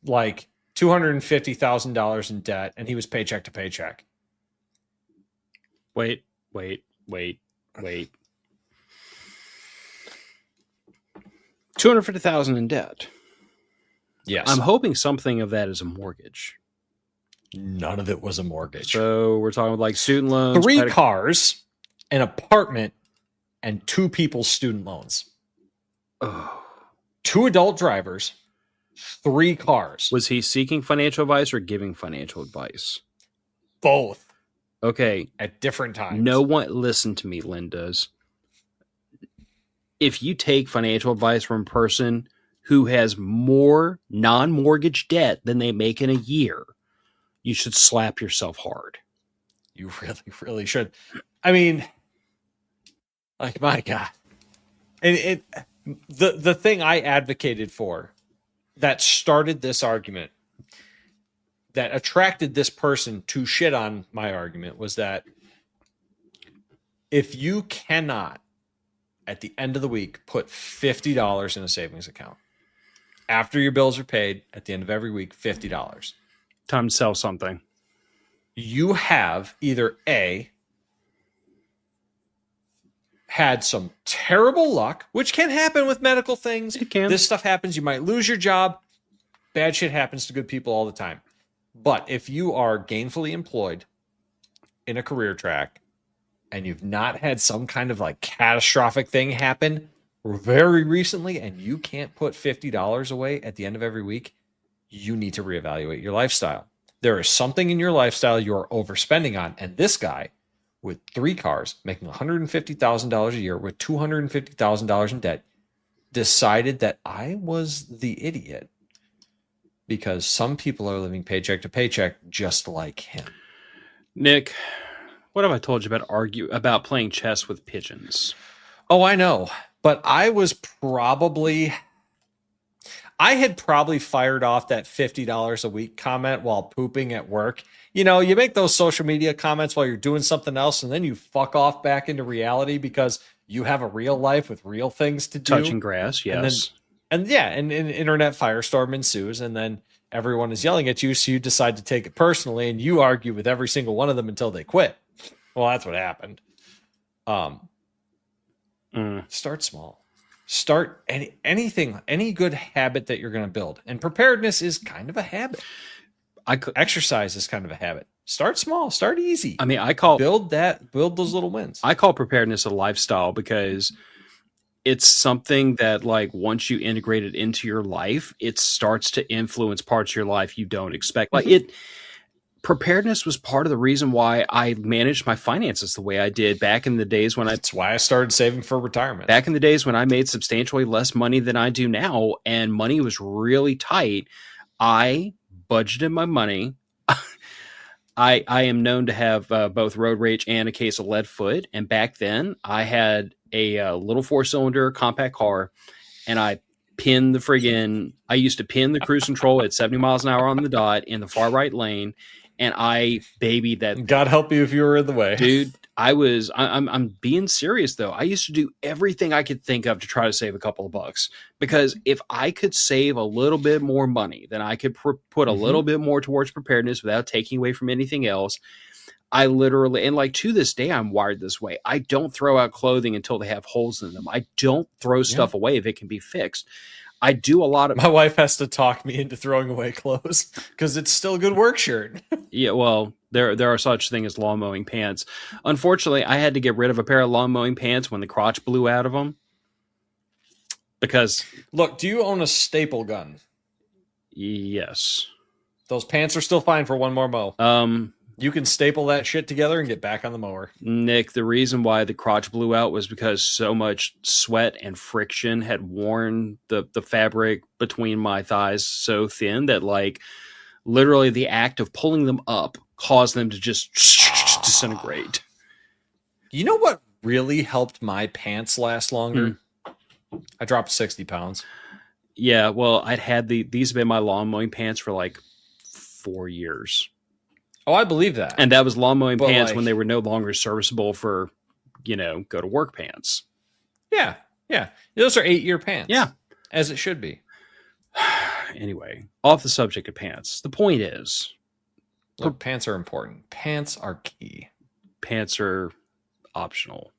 like $250,000 in debt, and he was paycheck to paycheck. Wait. $250,000 in debt. Yes. I'm hoping something of that is a mortgage. None of it was a mortgage. So we're talking like student loans. 3 cars, an apartment, and 2 people's student loans. Oh. 2 adult drivers, 3 cars. Was he seeking financial advice or giving financial advice? Both. Okay. At different times. No one, listen to me, Lindas. If you take financial advice from a person who has more non-mortgage debt than they make in a year, you should slap yourself hard. You really, really should. I mean... Like, my God. And the thing I advocated for that started this argument, that attracted this person to shit on my argument, was that if you cannot, at the end of the week, put $50 in a savings account, after your bills are paid, at the end of every week, $50. Time to sell something. You have either A, had some terrible luck, which can happen with medical things. It can. This stuff happens. You might lose your job. Bad shit happens to good people all the time. But if you are gainfully employed in a career track and you've not had some kind of like catastrophic thing happen very recently and you can't put $50 away at the end of every week, you need to reevaluate your lifestyle. There is something in your lifestyle you're overspending on. And this guy, with 3 cars, making $150,000 a year with $250,000 in debt, decided that I was the idiot because some people are living paycheck to paycheck just like him. Nick, What have I told you about playing chess with pigeons? Oh, I know. But I had probably fired off that $50 a week comment while pooping at work. You know, you make those social media comments while you're doing something else, and then you fuck off back into reality because you have a real life with real things to do. Touching grass, yes. And internet firestorm ensues, and then everyone is yelling at you, so you decide to take it personally, and you argue with every single one of them until they quit. Well, that's what happened. Start small. Start any good habit that you're going to build. And preparedness is kind of a habit. Exercise is kind of a habit. Start small, start easy. I mean, build those little wins. I call preparedness a lifestyle because it's something that, like, once you integrate it into your life, it starts to influence parts of your life you don't expect. Like preparedness was part of the reason why I managed my finances the way I did back in the days when That's why I started saving for retirement. Back in the days when I made substantially less money than I do now, and money was really tight, I budgeted my money. I am known to have both road rage and a case of lead foot. And back then I had a little 4-cylinder compact car, and I used to pin the cruise control at 70 miles an hour on the dot in the far right lane. And I babied that. God help you if you were in the way. Dude, I'm being serious though. I used to do everything I could think of to try to save a couple of bucks, because if I could save a little bit more money, then I could put a little bit more towards preparedness without taking away from anything else. I literally, and like to this day, I'm wired this way. I don't throw out clothing until they have holes in them. I don't throw stuff away if it can be fixed. I do a lot of. My wife has to talk me into throwing away clothes because it's still a good work shirt. Yeah, well, there are such thing as lawn mowing pants. Unfortunately, I had to get rid of a pair of lawn mowing pants when the crotch blew out of them. Because look, do you own a staple gun? Yes. Those pants are still fine for one more mow. You can staple that shit together and get back on the mower. Nick, the reason why the crotch blew out was because so much sweat and friction had worn the fabric between my thighs so thin that, like, literally the act of pulling them up caused them to just disintegrate. You know what really helped my pants last longer? I dropped 60 pounds. Yeah, well, these have been my lawn mowing pants for like 4 years. Oh, I believe that. And that was lawn mowing pants when they were no longer serviceable for, go to work pants. Yeah. Yeah. Those are 8-year pants. Yeah. As it should be. Anyway, off the subject of pants. The point is, look, pants are important. Pants are key. Pants are optional.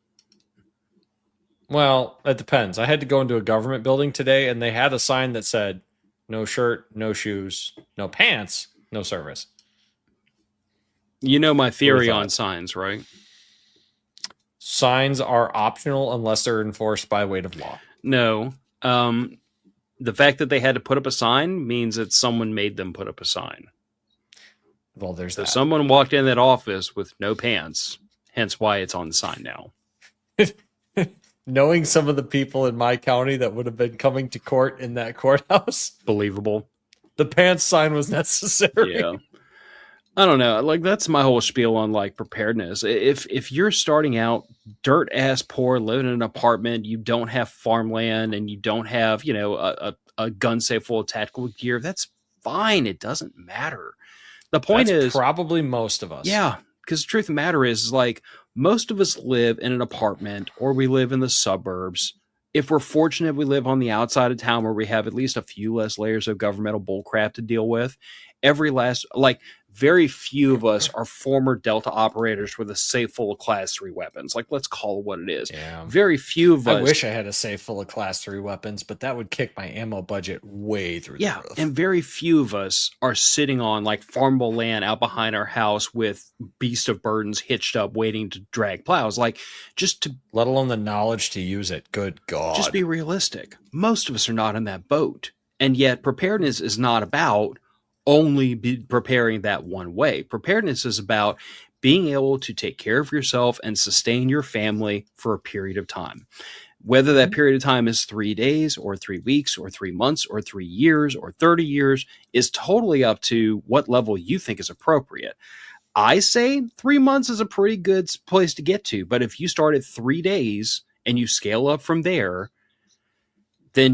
Well, it depends. I had to go into a government building today, and they had a sign that said, no shirt, no shoes, no pants, no service. You know my theory on signs, right? Signs are optional unless they're enforced by weight of law. No. The fact that they had to put up a sign means that someone made them put up a sign. Well, there's that. Someone walked in that office with no pants, hence why it's on the sign now. Knowing some of the people in my county that would have been coming to court in that courthouse. Believable. The pants sign was necessary. Yeah. I don't know. Like, that's my whole spiel on, like, preparedness. If you're starting out dirt ass poor, living in an apartment, you don't have farmland, and you don't have, a gun safe full of tactical gear, that's fine. It doesn't matter. The point is probably most of us. Yeah. Because the truth of the matter is, like, most of us live in an apartment or we live in the suburbs. If we're fortunate, we live on the outside of town where we have at least a few less layers of governmental bullcrap to deal with. Very few of us are former Delta operators with a safe full of Class 3 weapons. Like, let's call it what it is. Yeah. Very few of us. I wish I had a safe full of Class 3 weapons, but that would kick my ammo budget way through the roof. And very few of us are sitting on, like, farmable land out behind our house with beast of burdens hitched up waiting to drag plows. Like, let alone the knowledge to use it. Good God. Just be realistic. Most of us are not in that boat. And yet preparedness is not about only be preparing that one way. Preparedness is about being able to take care of yourself and sustain your family for a period of time. Whether that period of time is 3 days or 3 weeks or 3 months or 3 years or 30 years is totally up to what level you think is appropriate. I say 3 months is a pretty good place to get to. But if you start at 3 days and you scale up from there, then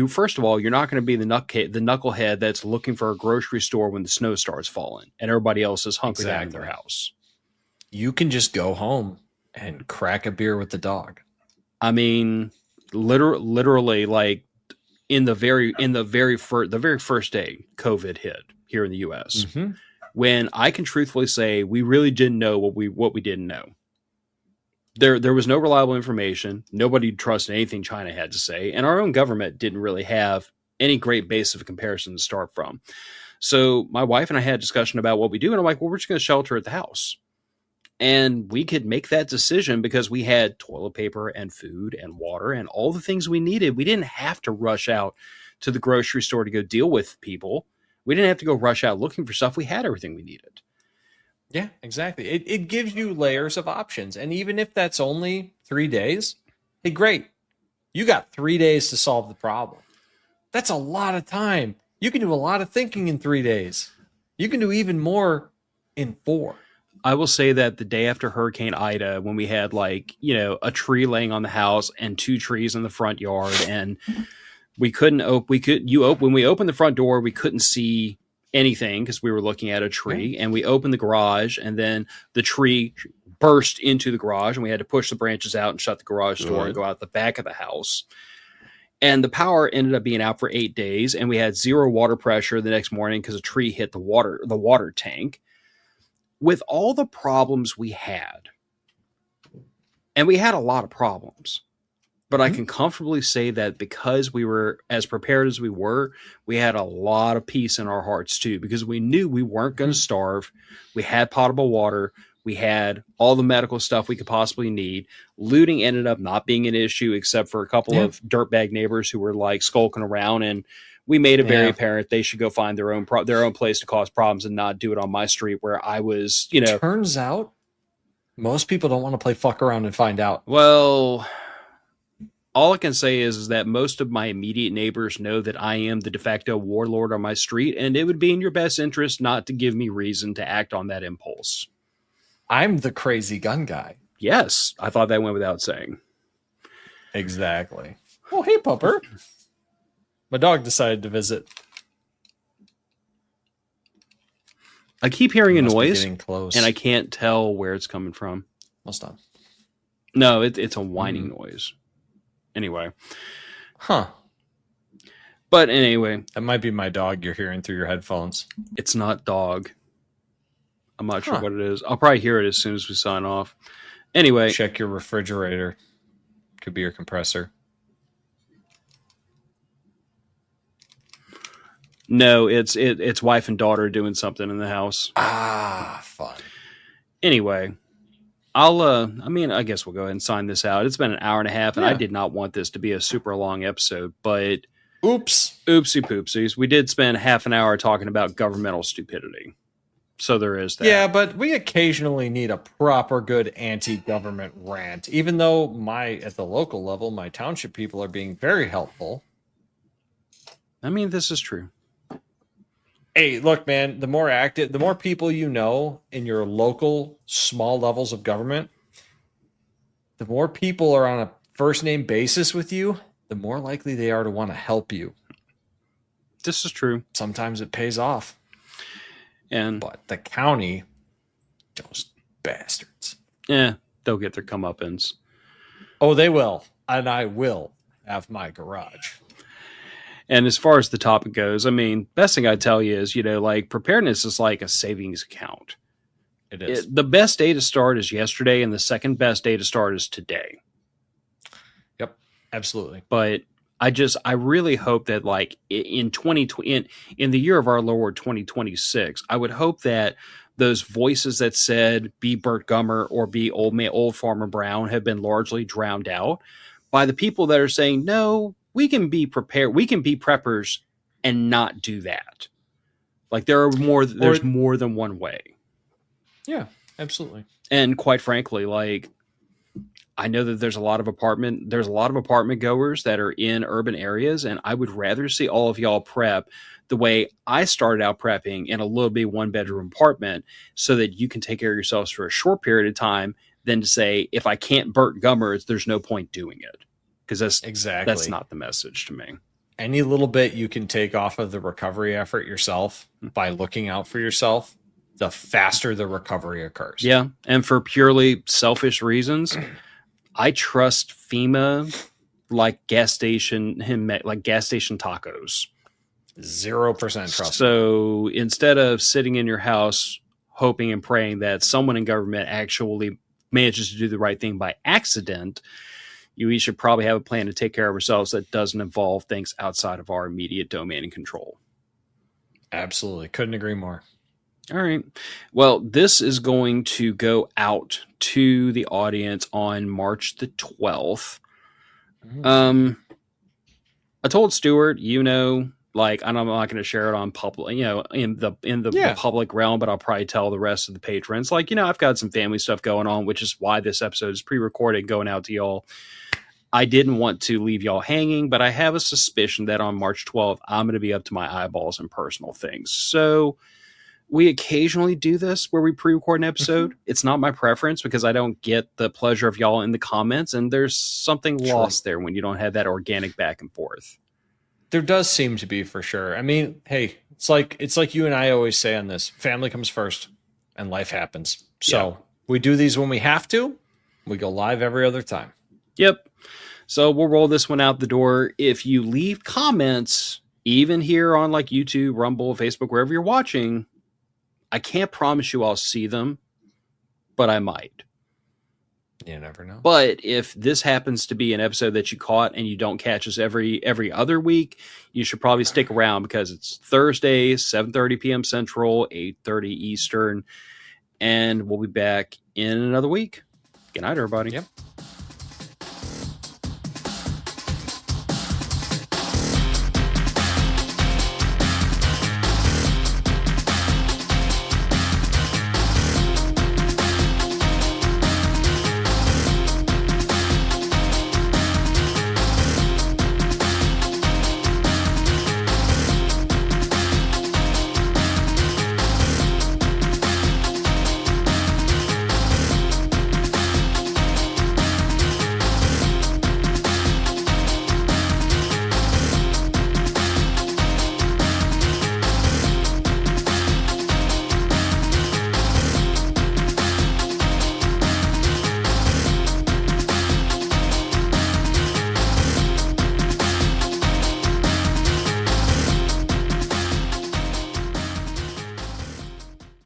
first of all, you're not going to be the knucklehead that's looking for a grocery store when the snow starts falling and everybody else is hunkered down in their house. You can just go home and crack a beer with the dog. I mean, literally, like the very first day COVID hit here in the U.S. Mm-hmm. When I can truthfully say we really didn't know what we didn't know. There was no reliable information. Nobody trusted anything China had to say, and our own government didn't really have any great base of comparison to start from. So my wife and I had a discussion about what we do, and I'm like, well, we're just going to shelter at the house. And we could make that decision because we had toilet paper and food and water and all the things we needed. We didn't have to rush out to the grocery store to go deal with people. We didn't have to go rush out looking for stuff. We had everything we needed. Yeah, exactly. It gives you layers of options. And even if that's only 3 days, hey, great. You got 3 days to solve the problem. That's a lot of time. You can do a lot of thinking in 3 days. You can do even more in 4. I will say that the day after Hurricane Ida, when we had a tree laying on the house and 2 trees in the front yard, and we couldn't when we opened the front door, we couldn't see anything because we were looking at a tree, and we opened the garage, and then the tree burst into the garage, and we had to push the branches out and shut the garage door and go out the back of the house. And the power ended up being out for 8 days, and we had 0 water pressure the next morning because a tree hit the water tank. With all the problems we had, and we had a lot of problems, but I can comfortably say that because we were as prepared as we were, we had a lot of peace in our hearts too, because we knew we weren't going to starve. We had potable water. We had all the medical stuff we could possibly need. Looting ended up not being an issue, except for a couple of dirtbag neighbors who were like skulking around, and we made it very apparent they should go find their own place to cause problems and not do it on my street where I was, Turns out most people don't want to play fuck around and find out. Well, all I can say is that most of my immediate neighbors know that I am the de facto warlord on my street, and it would be in your best interest not to give me reason to act on that impulse. I'm the crazy gun guy. Yes, I thought that went without saying. Exactly. Oh, hey, pupper. My dog decided to visit. I keep hearing a noise, close. and I can't tell where it's coming from. Well, stop. No, it's a whining noise. Anyway. Huh. But anyway. That might be my dog you're hearing through your headphones. It's not dog. I'm not sure what it is. I'll probably hear it as soon as we sign off. Anyway. Check your refrigerator. Could be your compressor. No, it's wife and daughter doing something in the house. Ah, fun. Anyway, I guess we'll go ahead and sign this out. It's been an hour and a half, and I did not want this to be a super long episode, but oopsie poopsies. We did spend half an hour talking about governmental stupidity. So there is that. Yeah, but we occasionally need a proper good anti-government rant, even though at the local level, my township people are being very helpful. I mean, this is true. Hey, look, man, the more people you know in your local small levels of government, the more people are on a first name basis with you, the more likely they are to want to help you. This is true. Sometimes it pays off. But the county, those bastards. They'll get their comeuppance. Oh, they will. And I will have my garage. And as far as the topic goes, I mean, best thing I tell you is, preparedness is like a savings account. It is. The best day to start is yesterday, and the second best day to start is today. Yep, absolutely. But I really hope that in 2020, in the year of our Lord 2026, I would hope that those voices that said be Burt Gummer or be old Farmer Brown have been largely drowned out by the people that are saying, no, we can be prepared. We can be preppers and not do that. There's more than one way. Yeah, absolutely. And quite frankly, I know that there's a lot of apartment goers that are in urban areas, and I would rather see all of y'all prep the way I started out prepping in a little bit 1-bedroom apartment so that you can take care of yourselves for a short period of time than to say, if I can't burn gummers, there's no point doing it. Because that's not the message to me. Any little bit you can take off of the recovery effort yourself by looking out for yourself, the faster the recovery occurs. Yeah. And for purely selfish reasons, I trust FEMA like gas station tacos. 0% trust. So instead of sitting in your house hoping and praying that someone in government actually manages to do the right thing by accident, we should probably have a plan to take care of ourselves that doesn't involve things outside of our immediate domain and control. Absolutely. Couldn't agree more. All right. Well, this is going to go out to the audience on March the 12th. I told Stuart, like, I'm not going to share it on public, in the public realm, but I'll probably tell the rest of the patrons, like, I've got some family stuff going on, which is why this episode is pre-recorded going out to y'all. I didn't want to leave y'all hanging, but I have a suspicion that on March 12th, I'm going to be up to my eyeballs in personal things. So we occasionally do this where we pre-record an episode. It's not my preference because I don't get the pleasure of y'all in the comments, and there's something lost there when you don't have that organic back and forth. There does seem to be, for sure. I mean, hey, it's like you and I always say on this: family comes first, and life happens. So we do these when we have to. We go live every other time. Yep. So we'll roll this one out the door. If you leave comments, even here on like YouTube, Rumble, Facebook, wherever you're watching, I can't promise you I'll see them, but I might. You never know. But if this happens to be an episode that you caught and you don't catch us every other week, you should probably stick around because it's Thursday, 7:30 p.m. Central, 8:30 Eastern, and we'll be back in another week. Good night, everybody. Yep.